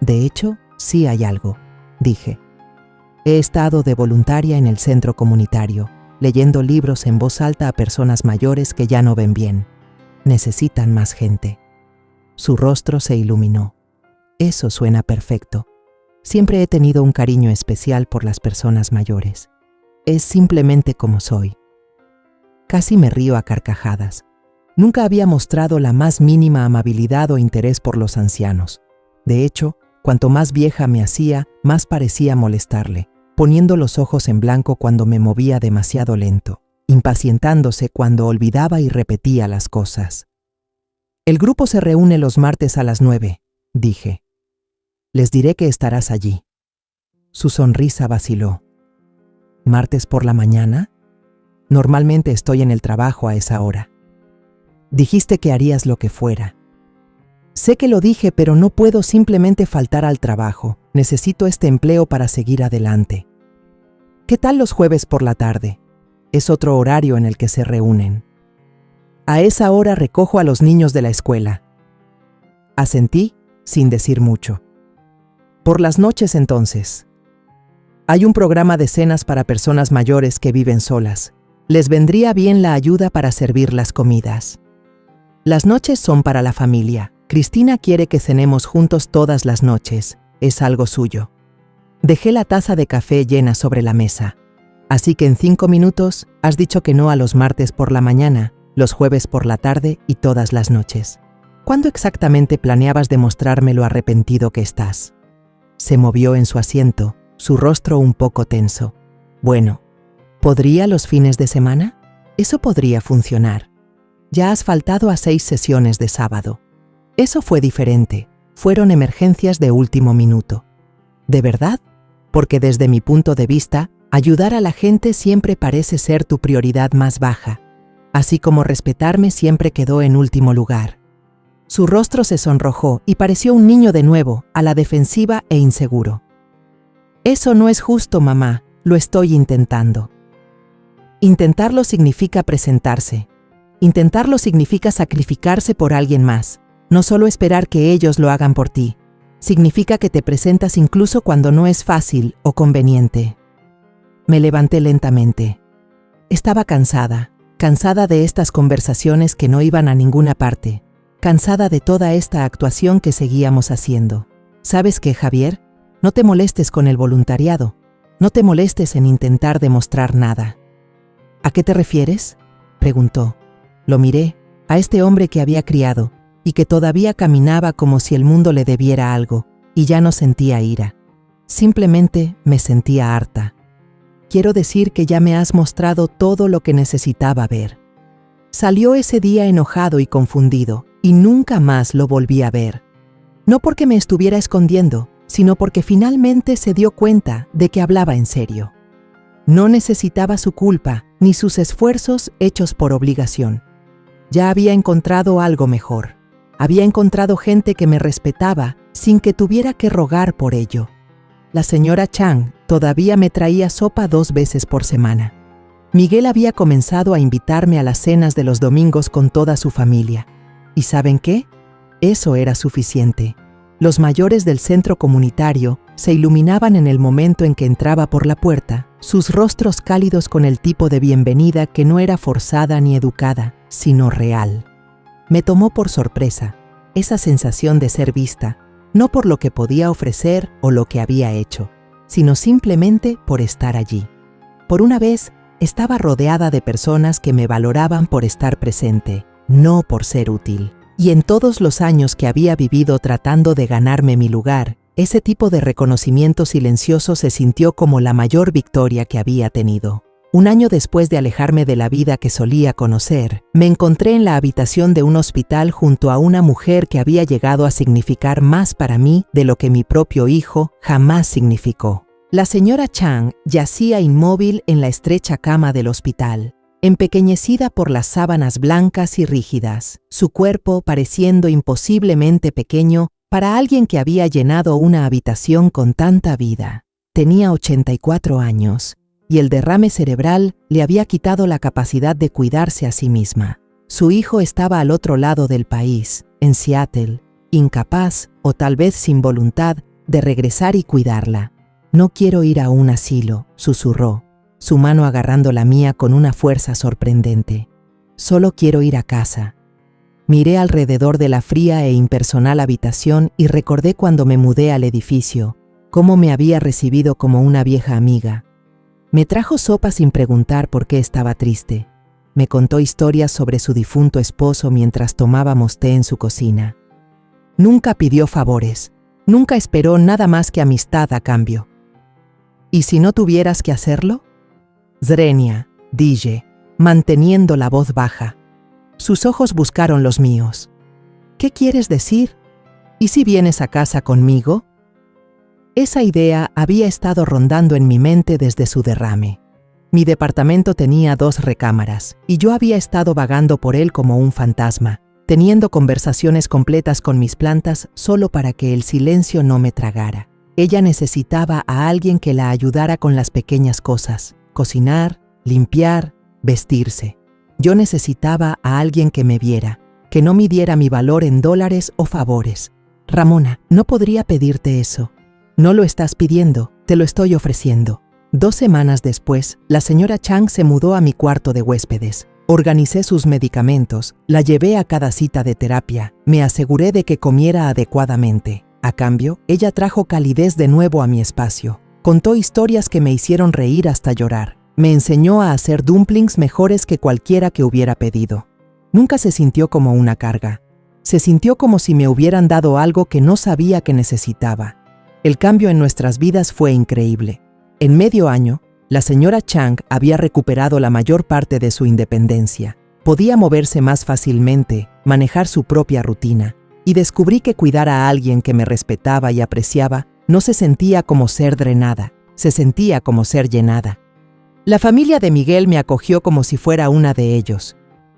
De hecho, sí hay algo, dije. He estado de voluntaria en el centro comunitario, leyendo libros en voz alta a personas mayores que ya no ven bien. Necesitan más gente. Su rostro se iluminó. Eso suena perfecto. Siempre he tenido un cariño especial por las personas mayores. Es simplemente como soy. Casi me río a carcajadas. Nunca había mostrado la más mínima amabilidad o interés por los ancianos. De hecho, cuanto más vieja me hacía, más parecía molestarle, poniendo los ojos en blanco cuando me movía demasiado lento, impacientándose cuando olvidaba y repetía las cosas. El grupo se reúne los martes a las 9, dije. Les diré que estarás allí. Su sonrisa vaciló. ¿Martes por la mañana? Normalmente estoy en el trabajo a esa hora. Dijiste que harías lo que fuera. Sé que lo dije, pero no puedo simplemente faltar al trabajo. Necesito este empleo para seguir adelante. ¿Qué tal los jueves por la tarde? Es otro horario en el que se reúnen. A esa hora recojo a los niños de la escuela. Asentí, sin decir mucho. Por las noches entonces. Hay un programa de cenas para personas mayores que viven solas. Les vendría bien la ayuda para servir las comidas. Las noches son para la familia. Cristina quiere que cenemos juntos todas las noches. Es algo suyo. Dejé la taza de café llena sobre la mesa. Así que en 5 minutos has dicho que no a los martes por la mañana, los jueves por la tarde y todas las noches. ¿Cuándo exactamente planeabas demostrarme lo arrepentido que estás? Se movió en su asiento, su rostro un poco tenso. Bueno, ¿podría los fines de semana? Eso podría funcionar. Ya has faltado a 6 sesiones de sábado. Eso fue diferente. Fueron emergencias de último minuto. ¿De verdad? Porque desde mi punto de vista, ayudar a la gente siempre parece ser tu prioridad más baja, así como respetarme siempre quedó en último lugar. Su rostro se sonrojó y pareció un niño de nuevo, a la defensiva e inseguro. Eso no es justo, mamá. Lo estoy intentando. Intentarlo significa presentarse. Intentarlo significa sacrificarse por alguien más. No solo esperar que ellos lo hagan por ti. Significa que te presentas incluso cuando no es fácil o conveniente. Me levanté lentamente. Estaba cansada de estas conversaciones que no iban a ninguna parte, cansada de toda esta actuación que seguíamos haciendo. ¿Sabes qué, Javier? No te molestes con el voluntariado, no te molestes en intentar demostrar nada. ¿A qué te refieres?, preguntó. Lo miré, a este hombre que había criado, y que todavía caminaba como si el mundo le debiera algo, y ya no sentía ira. Simplemente me sentía harta. Quiero decir que ya me has mostrado todo lo que necesitaba ver. Salió ese día enojado y confundido, y nunca más lo volví a ver. No porque me estuviera escondiendo, sino porque finalmente se dio cuenta de que hablaba en serio. No necesitaba su culpa, ni sus esfuerzos hechos por obligación. Ya había encontrado algo mejor. Había encontrado gente que me respetaba sin que tuviera que rogar por ello. La señora Chang todavía me traía sopa 2 veces por semana. Miguel había comenzado a invitarme a las cenas de los domingos con toda su familia. ¿Y saben qué? Eso era suficiente. Los mayores del centro comunitario se iluminaban en el momento en que entraba por la puerta, sus rostros cálidos con el tipo de bienvenida que no era forzada ni educada, sino real. Me tomó por sorpresa esa sensación de ser vista, no por lo que podía ofrecer o lo que había hecho, sino simplemente por estar allí. Por una vez, estaba rodeada de personas que me valoraban por estar presente, no por ser útil. Y en todos los años que había vivido tratando de ganarme mi lugar, ese tipo de reconocimiento silencioso se sintió como la mayor victoria que había tenido. Un año después de alejarme de la vida que solía conocer, me encontré en la habitación de un hospital junto a una mujer que había llegado a significar más para mí de lo que mi propio hijo jamás significó. La señora Chang yacía inmóvil en la estrecha cama del hospital, empequeñecida por las sábanas blancas y rígidas, su cuerpo pareciendo imposiblemente pequeño para alguien que había llenado una habitación con tanta vida. Tenía 84 años. Y el derrame cerebral le había quitado la capacidad de cuidarse a sí misma. Su hijo estaba al otro lado del país, en Seattle, incapaz, o tal vez sin voluntad, de regresar y cuidarla. «No quiero ir a un asilo», susurró, su mano agarrando la mía con una fuerza sorprendente. «Solo quiero ir a casa». Miré alrededor de la fría e impersonal habitación y recordé cuando me mudé al edificio, cómo me había recibido como una vieja amiga. Me trajo sopa sin preguntar por qué estaba triste. Me contó historias sobre su difunto esposo mientras tomábamos té en su cocina. Nunca pidió favores, nunca esperó nada más que amistad a cambio. ¿Y si no tuvieras que hacerlo? Zrenia, dije, manteniendo la voz baja. Sus ojos buscaron los míos. ¿Qué quieres decir? ¿Y si vienes a casa conmigo? Esa idea había estado rondando en mi mente desde su derrame. Mi departamento tenía 2 recámaras, y yo había estado vagando por él como un fantasma, teniendo conversaciones completas con mis plantas solo para que el silencio no me tragara. Ella necesitaba a alguien que la ayudara con las pequeñas cosas, cocinar, limpiar, vestirse. Yo necesitaba a alguien que me viera, que no midiera mi valor en dólares o favores. Ramona, no podría pedirte eso. No lo estás pidiendo, te lo estoy ofreciendo. 2 semanas después, la señora Chang se mudó a mi cuarto de huéspedes. Organicé sus medicamentos, la llevé a cada cita de terapia, me aseguré de que comiera adecuadamente. A cambio, ella trajo calidez de nuevo a mi espacio. Contó historias que me hicieron reír hasta llorar. Me enseñó a hacer dumplings mejores que cualquiera que hubiera pedido. Nunca se sintió como una carga. Se sintió como si me hubieran dado algo que no sabía que necesitaba. El cambio en nuestras vidas fue increíble. En medio año, la señora Chang había recuperado la mayor parte de su independencia. Podía moverse más fácilmente, manejar su propia rutina, y descubrí que cuidar a alguien que me respetaba y apreciaba no se sentía como ser drenada, se sentía como ser llenada. La familia de Miguel me acogió como si fuera una de ellos.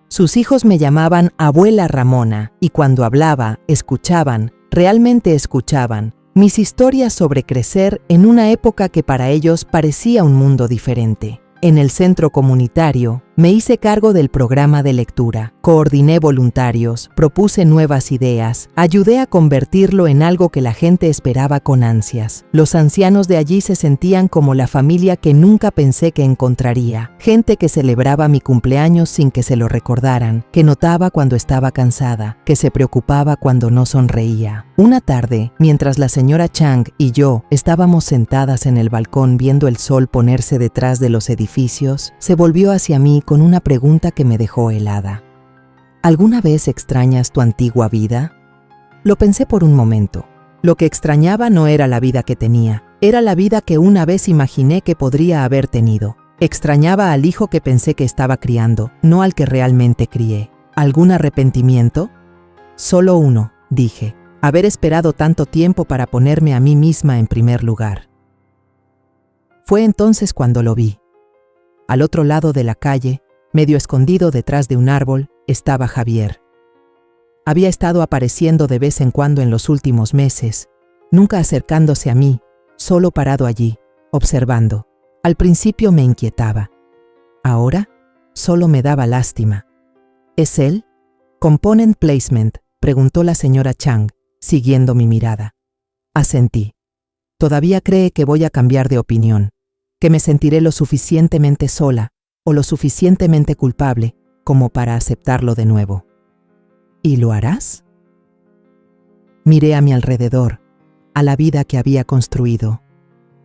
Sus hijos me llamaban Abuela Ramona, y cuando hablaba, escuchaban, realmente escuchaban, mis historias sobre crecer en una época que para ellos parecía un mundo diferente. En el centro comunitario, me hice cargo del programa de lectura, coordiné voluntarios, propuse nuevas ideas, ayudé a convertirlo en algo que la gente esperaba con ansias. Los ancianos de allí se sentían como la familia que nunca pensé que encontraría, gente que celebraba mi cumpleaños sin que se lo recordaran, que notaba cuando estaba cansada, que se preocupaba cuando no sonreía. Una tarde, mientras la señora Chang y yo estábamos sentadas en el balcón viendo el sol ponerse detrás de los edificios, se volvió hacia mí con una pregunta que me dejó helada. ¿Alguna vez extrañas tu antigua vida? Lo pensé por un momento. Lo que extrañaba no era la vida que tenía, era la vida que una vez imaginé que podría haber tenido. Extrañaba al hijo que pensé que estaba criando, no al que realmente crié. ¿Algún arrepentimiento? Solo uno, dije, haber esperado tanto tiempo para ponerme a mí misma en primer lugar. Fue entonces cuando lo vi. Al otro lado de la calle, medio escondido detrás de un árbol, estaba Javier. Había estado apareciendo de vez en cuando en los últimos meses, nunca acercándose a mí, solo parado allí, observando. Al principio me inquietaba. Ahora, solo me daba lástima. ¿Es él? «Component placement», preguntó la señora Chang, siguiendo mi mirada. Asentí. Todavía cree que voy a cambiar de opinión, que me sentiré lo suficientemente sola o lo suficientemente culpable como para aceptarlo de nuevo. ¿Y lo harás? Miré a mi alrededor, a la vida que había construido.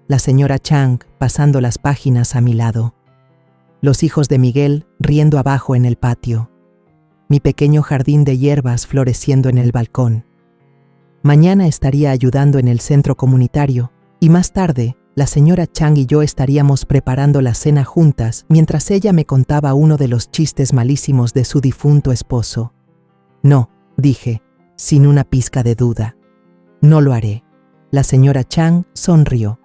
La señora Chang pasando las páginas a mi lado. Los hijos de Miguel riendo abajo en el patio. Mi pequeño jardín de hierbas floreciendo en el balcón. Mañana estaría ayudando en el centro comunitario y más tarde la señora Chang y yo estaríamos preparando la cena juntas mientras ella me contaba uno de los chistes malísimos de su difunto esposo. No, dije, sin una pizca de duda. No lo haré. La señora Chang sonrió.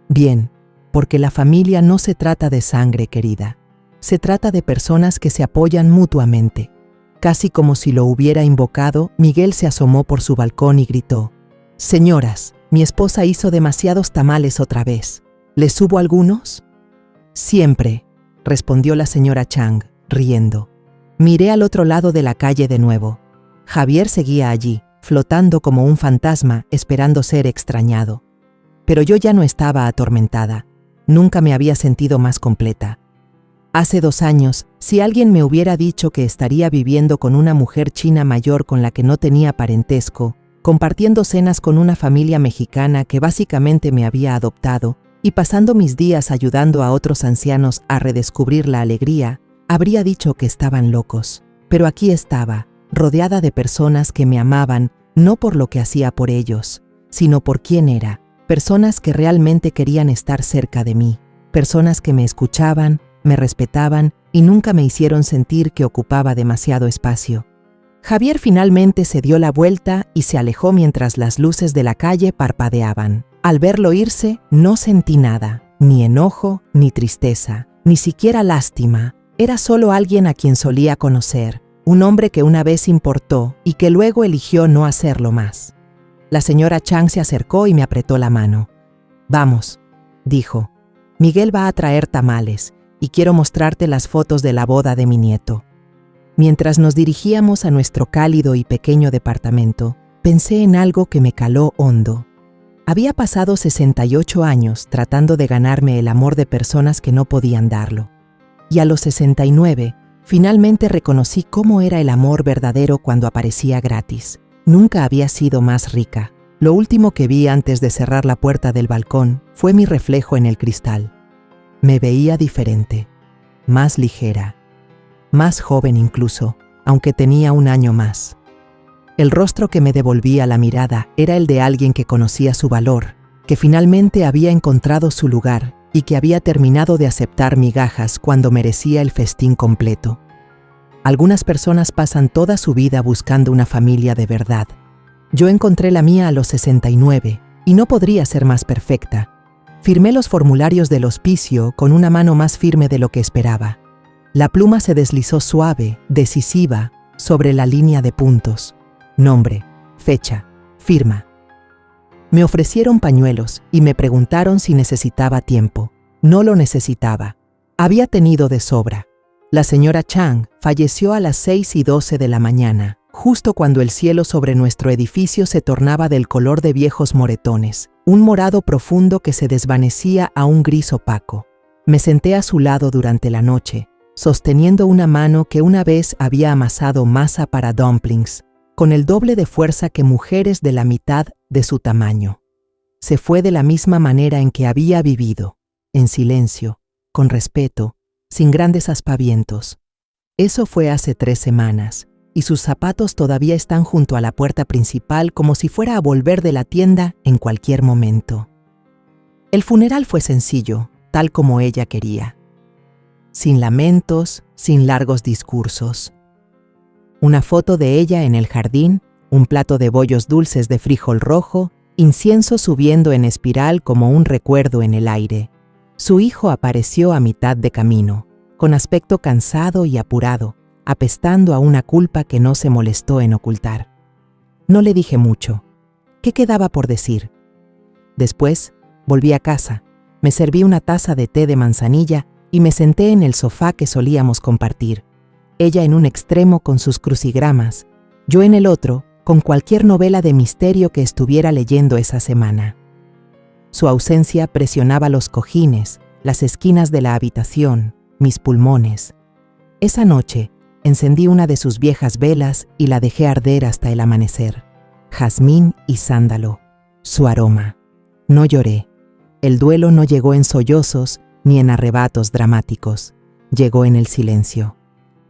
Bien, porque la familia no se trata de sangre, querida. Se trata de personas que se apoyan mutuamente. Casi como si lo hubiera invocado, Miguel se asomó por su balcón y gritó: «Señoras, mi esposa hizo demasiados tamales otra vez. ¿Les subo algunos?» «Siempre», respondió la señora Chang, riendo. Miré al otro lado de la calle de nuevo. Javier seguía allí, flotando como un fantasma, esperando ser extrañado. Pero yo ya no estaba atormentada. Nunca me había sentido más completa. Hace 2 años, si alguien me hubiera dicho que estaría viviendo con una mujer china mayor con la que no tenía parentesco, compartiendo cenas con una familia mexicana que básicamente me había adoptado y pasando mis días ayudando a otros ancianos a redescubrir la alegría, habría dicho que estaban locos. Pero aquí estaba, rodeada de personas que me amaban no por lo que hacía por ellos, sino por quién era, personas que realmente querían estar cerca de mí, personas que me escuchaban, me respetaban y nunca me hicieron sentir que ocupaba demasiado espacio. Javier finalmente se dio la vuelta y se alejó mientras las luces de la calle parpadeaban. Al verlo irse, no sentí nada, ni enojo, ni tristeza, ni siquiera lástima. Era solo alguien a quien solía conocer, un hombre que una vez importó y que luego eligió no hacerlo más. La señora Chang se acercó y me apretó la mano. «Vamos», dijo. «Miguel va a traer tamales y quiero mostrarte las fotos de la boda de mi nieto». Mientras nos dirigíamos a nuestro cálido y pequeño departamento, pensé en algo que me caló hondo. Había pasado 68 años tratando de ganarme el amor de personas que no podían darlo. Y a los 69, finalmente reconocí cómo era el amor verdadero cuando aparecía gratis. Nunca había sido más rica. Lo último que vi antes de cerrar la puerta del balcón fue mi reflejo en el cristal. Me veía diferente, más ligera, más joven incluso, aunque tenía 1 año más. El rostro que me devolvía la mirada era el de alguien que conocía su valor, que finalmente había encontrado su lugar y que había terminado de aceptar migajas cuando merecía el festín completo. Algunas personas pasan toda su vida buscando una familia de verdad. Yo encontré la mía a los 69 y no podría ser más perfecta. Firmé los formularios del hospicio con una mano más firme de lo que esperaba. La pluma se deslizó suave, decisiva, sobre la línea de puntos. Nombre, fecha, firma. Me ofrecieron pañuelos y me preguntaron si necesitaba tiempo. No lo necesitaba. Había tenido de sobra. La señora Chang falleció a las 6:12 de la mañana, justo cuando el cielo sobre nuestro edificio se tornaba del color de viejos moretones, un morado profundo que se desvanecía a un gris opaco. Me senté a su lado durante la noche, sosteniendo una mano que una vez había amasado masa para dumplings, con el doble de fuerza que mujeres de la mitad de su tamaño. Se fue de la misma manera en que había vivido, en silencio, con respeto, sin grandes aspavientos. Eso fue hace 3 semanas, y sus zapatos todavía están junto a la puerta principal como si fuera a volver de la tienda en cualquier momento. El funeral fue sencillo, tal como ella quería. Sin lamentos, sin largos discursos. Una foto de ella en el jardín, un plato de bollos dulces de frijol rojo, incienso subiendo en espiral como un recuerdo en el aire. Su hijo apareció a mitad de camino, con aspecto cansado y apurado, apestando a una culpa que no se molestó en ocultar. No le dije mucho. ¿Qué quedaba por decir? Después, volví a casa, me serví una taza de té de manzanilla y me senté en el sofá que solíamos compartir. Ella en un extremo con sus crucigramas, yo en el otro con cualquier novela de misterio que estuviera leyendo esa semana. Su ausencia presionaba los cojines, las esquinas de la habitación, mis pulmones. Esa noche, encendí una de sus viejas velas y la dejé arder hasta el amanecer. Jazmín y sándalo, su aroma. No lloré. El duelo no llegó en sollozos ni en arrebatos dramáticos. Llegó en el silencio.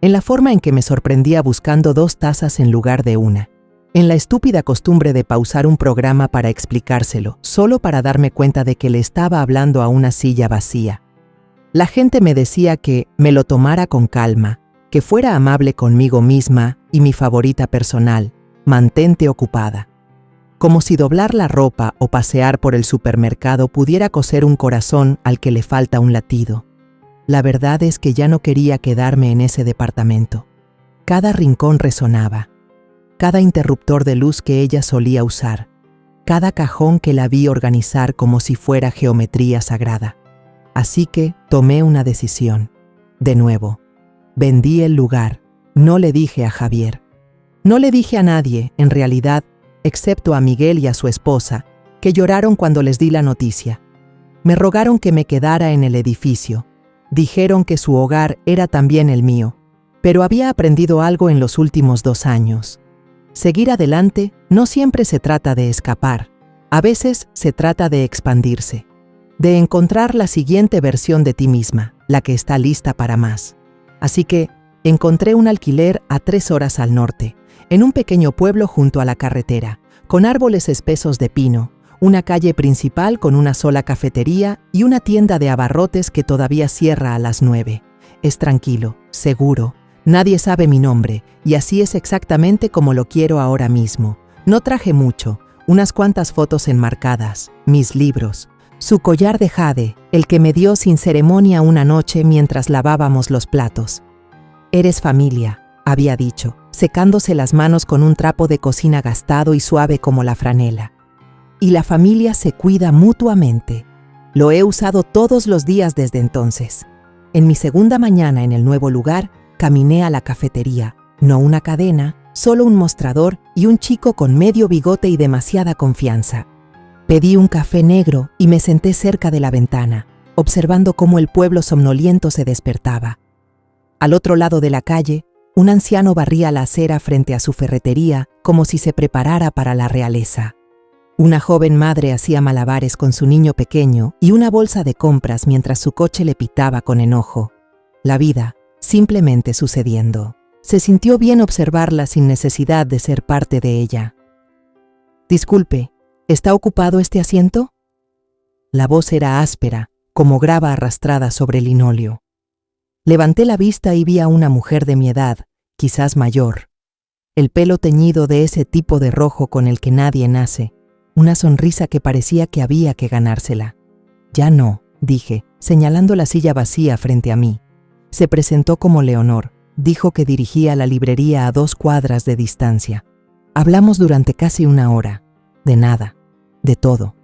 En la forma en que me sorprendía buscando 2 tazas en lugar de una. en la estúpida costumbre de pausar un programa para explicárselo, solo para darme cuenta de que le estaba hablando a una silla vacía. La gente me decía que me lo tomara con calma, que fuera amable conmigo misma y mi favorita personal, mantente ocupada. Como si doblar la ropa o pasear por el supermercado pudiera coser un corazón al que le falta un latido. La verdad es que ya no quería quedarme en ese departamento. Cada rincón resonaba, cada interruptor de luz que ella solía usar, cada cajón que la vi organizar como si fuera geometría sagrada. Así que tomé una decisión. De nuevo, vendí el lugar. No le dije a Javier. No le dije a nadie, en realidad, excepto a Miguel y a su esposa, que lloraron cuando les di la noticia. Me rogaron que me quedara en el edificio. Dijeron que su hogar era también el mío, pero había aprendido algo en los últimos 2 años. Seguir adelante no siempre se trata de escapar, a veces se trata de expandirse, de encontrar la siguiente versión de ti misma, la que está lista para más. Así que encontré un alquiler a 3 horas al norte, en un pequeño pueblo junto a la carretera, con árboles espesos de pino, una calle principal con una sola cafetería y una tienda de abarrotes que todavía cierra a las 9. Es tranquilo, seguro, nadie sabe mi nombre, y así es exactamente como lo quiero ahora mismo. No traje mucho, unas cuantas fotos enmarcadas, mis libros, su collar de jade, el que me dio sin ceremonia una noche mientras lavábamos los platos. Eres familia, había dicho, secándose las manos con un trapo de cocina gastado y suave como la franela. Y la familia se cuida mutuamente. Lo he usado todos los días desde entonces. En mi segunda mañana en el nuevo lugar, caminé a la cafetería, no una cadena, solo un mostrador y un chico con medio bigote y demasiada confianza. Pedí un café negro y me senté cerca de la ventana, observando cómo el pueblo somnoliento se despertaba. Al otro lado de la calle, un anciano barría la acera frente a su ferretería como si se preparara para la realeza. Una joven madre hacía malabares con su niño pequeño y una bolsa de compras mientras su coche le pitaba con enojo. La vida, simplemente sucediendo. Se sintió bien observarla sin necesidad de ser parte de ella. Disculpe, ¿está ocupado este asiento? La voz era áspera, como grava arrastrada sobre el linóleo. Levanté la vista y vi a una mujer de mi edad, quizás mayor. El pelo teñido de ese tipo de rojo con el que nadie nace, una sonrisa que parecía que había que ganársela. Ya no, dije, señalando la silla vacía frente a mí. Se presentó como Leonor, dijo que dirigía la librería a 2 cuadras de distancia. Hablamos durante casi 1 hora, de nada, de todo.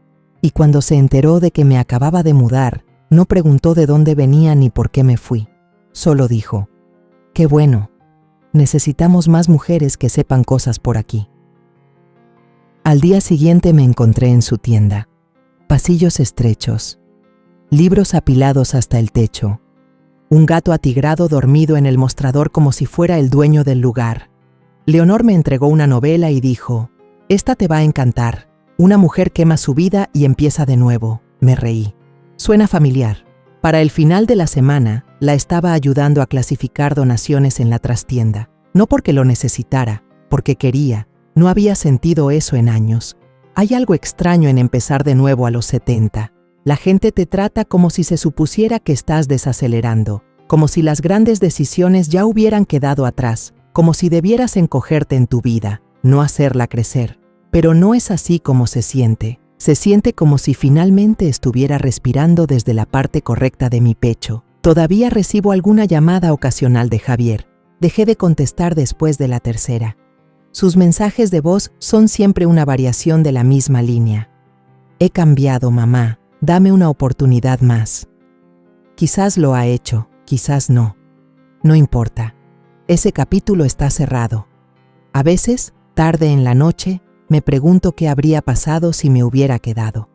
Y cuando se enteró de que me acababa de mudar, no preguntó de dónde venía ni por qué me fui. Solo dijo, «Qué bueno, necesitamos más mujeres que sepan cosas por aquí». Al día siguiente me encontré en su tienda. Pasillos estrechos, libros apilados hasta el techo, un gato atigrado dormido en el mostrador como si fuera el dueño del lugar. Leonor me entregó una novela y dijo, «Esta te va a encantar. Una mujer quema su vida y empieza de nuevo». Me reí. Suena familiar. Para el final de la semana, la estaba ayudando a clasificar donaciones en la trastienda. No porque lo necesitara, porque quería. No había sentido eso en años. Hay algo extraño en empezar de nuevo a los 70. La gente te trata como si se supusiera que estás desacelerando, como si las grandes decisiones ya hubieran quedado atrás, como si debieras encogerte en tu vida, no hacerla crecer. Pero no es así como se siente. Se siente como si finalmente estuviera respirando desde la parte correcta de mi pecho. Todavía recibo alguna llamada ocasional de Javier. Dejé de contestar después de la tercera. Sus mensajes de voz son siempre una variación de la misma línea. He cambiado, mamá. Dame una oportunidad más. Quizás lo ha hecho, quizás no. No importa. Ese capítulo está cerrado. A veces, tarde en la noche, me pregunto qué habría pasado si me hubiera quedado.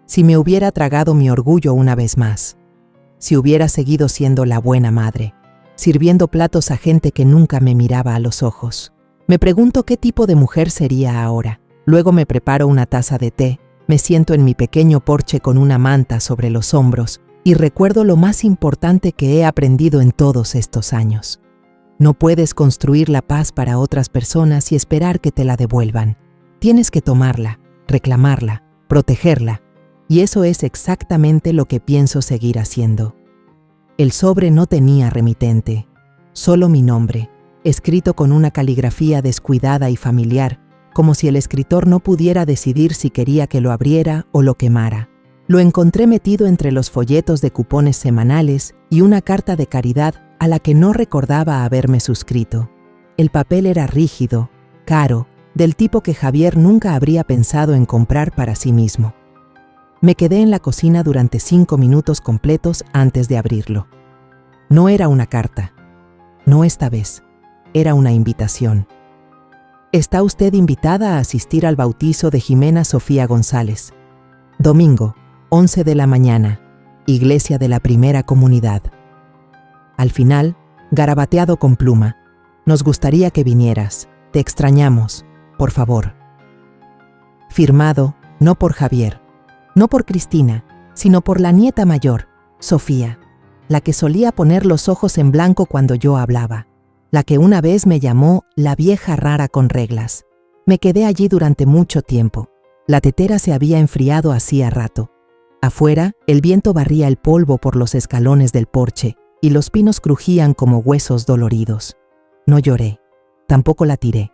Si me hubiera tragado mi orgullo una vez más. Si hubiera seguido siendo la buena madre, sirviendo platos a gente que nunca me miraba a los ojos. Me pregunto qué tipo de mujer sería ahora. Luego me preparo una taza de té, me siento en mi pequeño porche con una manta sobre los hombros y recuerdo lo más importante que he aprendido en todos estos años. No puedes construir la paz para otras personas y esperar que te la devuelvan. Tienes que tomarla, reclamarla, protegerla. Y eso es exactamente lo que pienso seguir haciendo. El sobre no tenía remitente, solo mi nombre, escrito con una caligrafía descuidada y familiar, como si el escritor no pudiera decidir si quería que lo abriera o lo quemara. Lo encontré metido entre los folletos de cupones semanales y una carta de caridad a la que no recordaba haberme suscrito. El papel era rígido, caro, del tipo que Javier nunca habría pensado en comprar para sí mismo. Me quedé en la cocina durante 5 minutos completos antes de abrirlo. No era una carta. No esta vez. Era una invitación. Está usted invitada a asistir al bautizo de Jimena Sofía González. Domingo, 11 de la mañana. Iglesia de la Primera Comunidad. Al final, garabateado con pluma. Nos gustaría que vinieras. Te extrañamos. Por favor. Firmado, no por Javier. No por Cristina, sino por la nieta mayor, Sofía, la que solía poner los ojos en blanco cuando yo hablaba, la que una vez me llamó la vieja rara con reglas. Me quedé allí durante mucho tiempo. La tetera se había enfriado hacía rato. Afuera, el viento barría el polvo por los escalones del porche y los pinos crujían como huesos doloridos. No lloré, tampoco la tiré.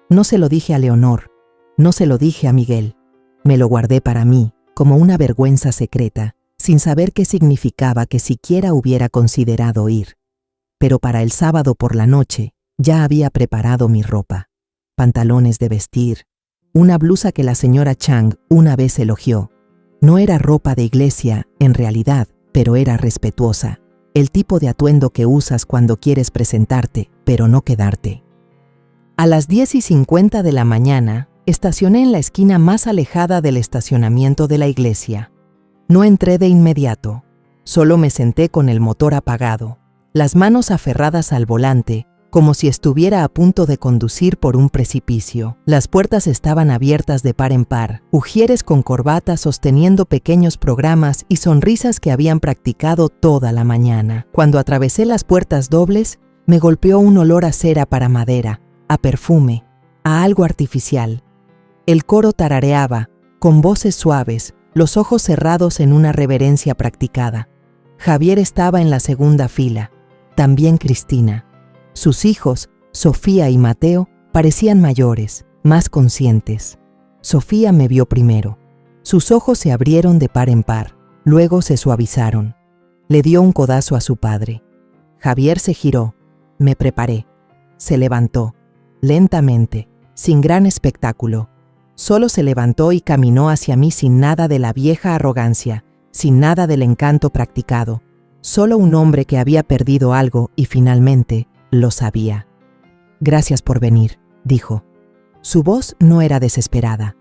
No se lo dije a Leonor, no se lo dije a Miguel. Me lo guardé para mí, como una vergüenza secreta, sin saber qué significaba que siquiera hubiera considerado ir. Pero para el sábado por la noche ya había preparado mi ropa. Pantalones de vestir, una blusa que la señora Chang una vez elogió. No era ropa de iglesia, en realidad, pero era respetuosa. El tipo de atuendo que usas cuando quieres presentarte, pero no quedarte. A las 10:50 de la mañana, estacioné en la esquina más alejada del estacionamiento de la iglesia. No entré de inmediato, solo me senté con el motor apagado, las manos aferradas al volante, como si estuviera a punto de conducir por un precipicio. Las puertas estaban abiertas de par en par, ujieres con corbata sosteniendo pequeños programas y sonrisas que habían practicado toda la mañana. Cuando atravesé las puertas dobles, me golpeó un olor a cera para madera, a perfume, a algo artificial. El coro tarareaba, con voces suaves, los ojos cerrados en una reverencia practicada. Javier estaba en la segunda fila, también Cristina. Sus hijos, Sofía y Mateo, parecían mayores, más conscientes. Sofía me vio primero. Sus ojos se abrieron de par en par, luego se suavizaron. Le dio un codazo a su padre. Javier se giró. Me preparé. Se levantó, lentamente, sin gran espectáculo. Solo se levantó y caminó hacia mí sin nada de la vieja arrogancia, sin nada del encanto practicado. Solo un hombre que había perdido algo y finalmente lo sabía. Gracias por venir, dijo. Su voz no era desesperada,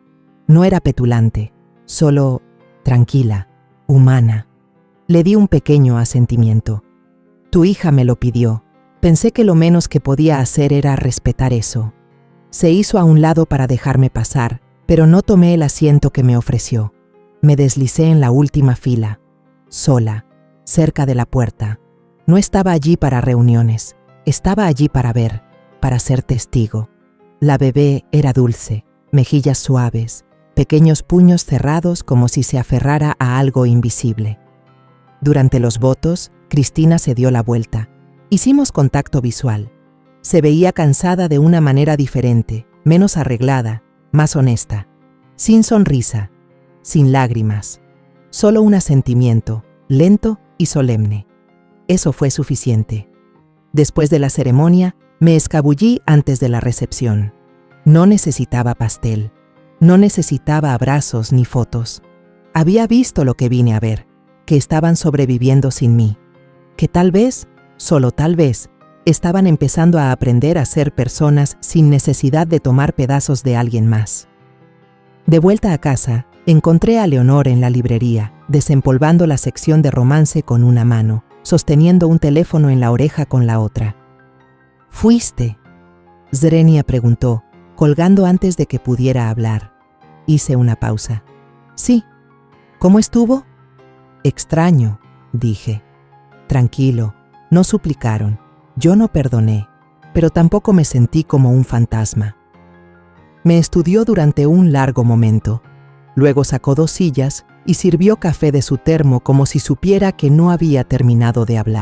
no era petulante, solo tranquila, humana. Le di un pequeño asentimiento. Tu hija me lo pidió. Pensé que lo menos que podía hacer era respetar eso. Se hizo a un lado para dejarme pasar, pero no tomé el asiento que me ofreció. Me deslicé en la última fila, sola, cerca de la puerta. No estaba allí para reuniones, estaba allí para ver, para ser testigo. La bebé era dulce, mejillas suaves, pequeños puños cerrados como si se aferrara a algo invisible. Durante los votos, Cristina se dio la vuelta. Hicimos contacto visual. Se veía cansada de una manera diferente, menos arreglada, más honesta, sin sonrisa, sin lágrimas, solo un asentimiento, lento y solemne. Eso fue suficiente. Después de la ceremonia, me escabullí antes de la recepción. No necesitaba pastel, no necesitaba abrazos ni fotos. Había visto lo que vine a ver, que estaban sobreviviendo sin mí, que tal vez, solo tal vez, estaban empezando a aprender a ser personas sin necesidad de tomar pedazos de alguien más. De vuelta a casa, encontré a Leonor en la librería, desempolvando la sección de romance con una mano, sosteniendo un teléfono en la oreja con la otra. ¿Fuiste?, Zrenia preguntó, colgando antes de que pudiera hablar. Hice una pausa. Sí. ¿Cómo estuvo? Extraño, dije. Tranquilo, no suplicaron. Yo no perdoné. pero tampoco me sentí como un fantasma. Me estudió durante un largo momento. Luego sacó 2 sillas y sirvió café de su termo como si supiera que no había terminado de hablar.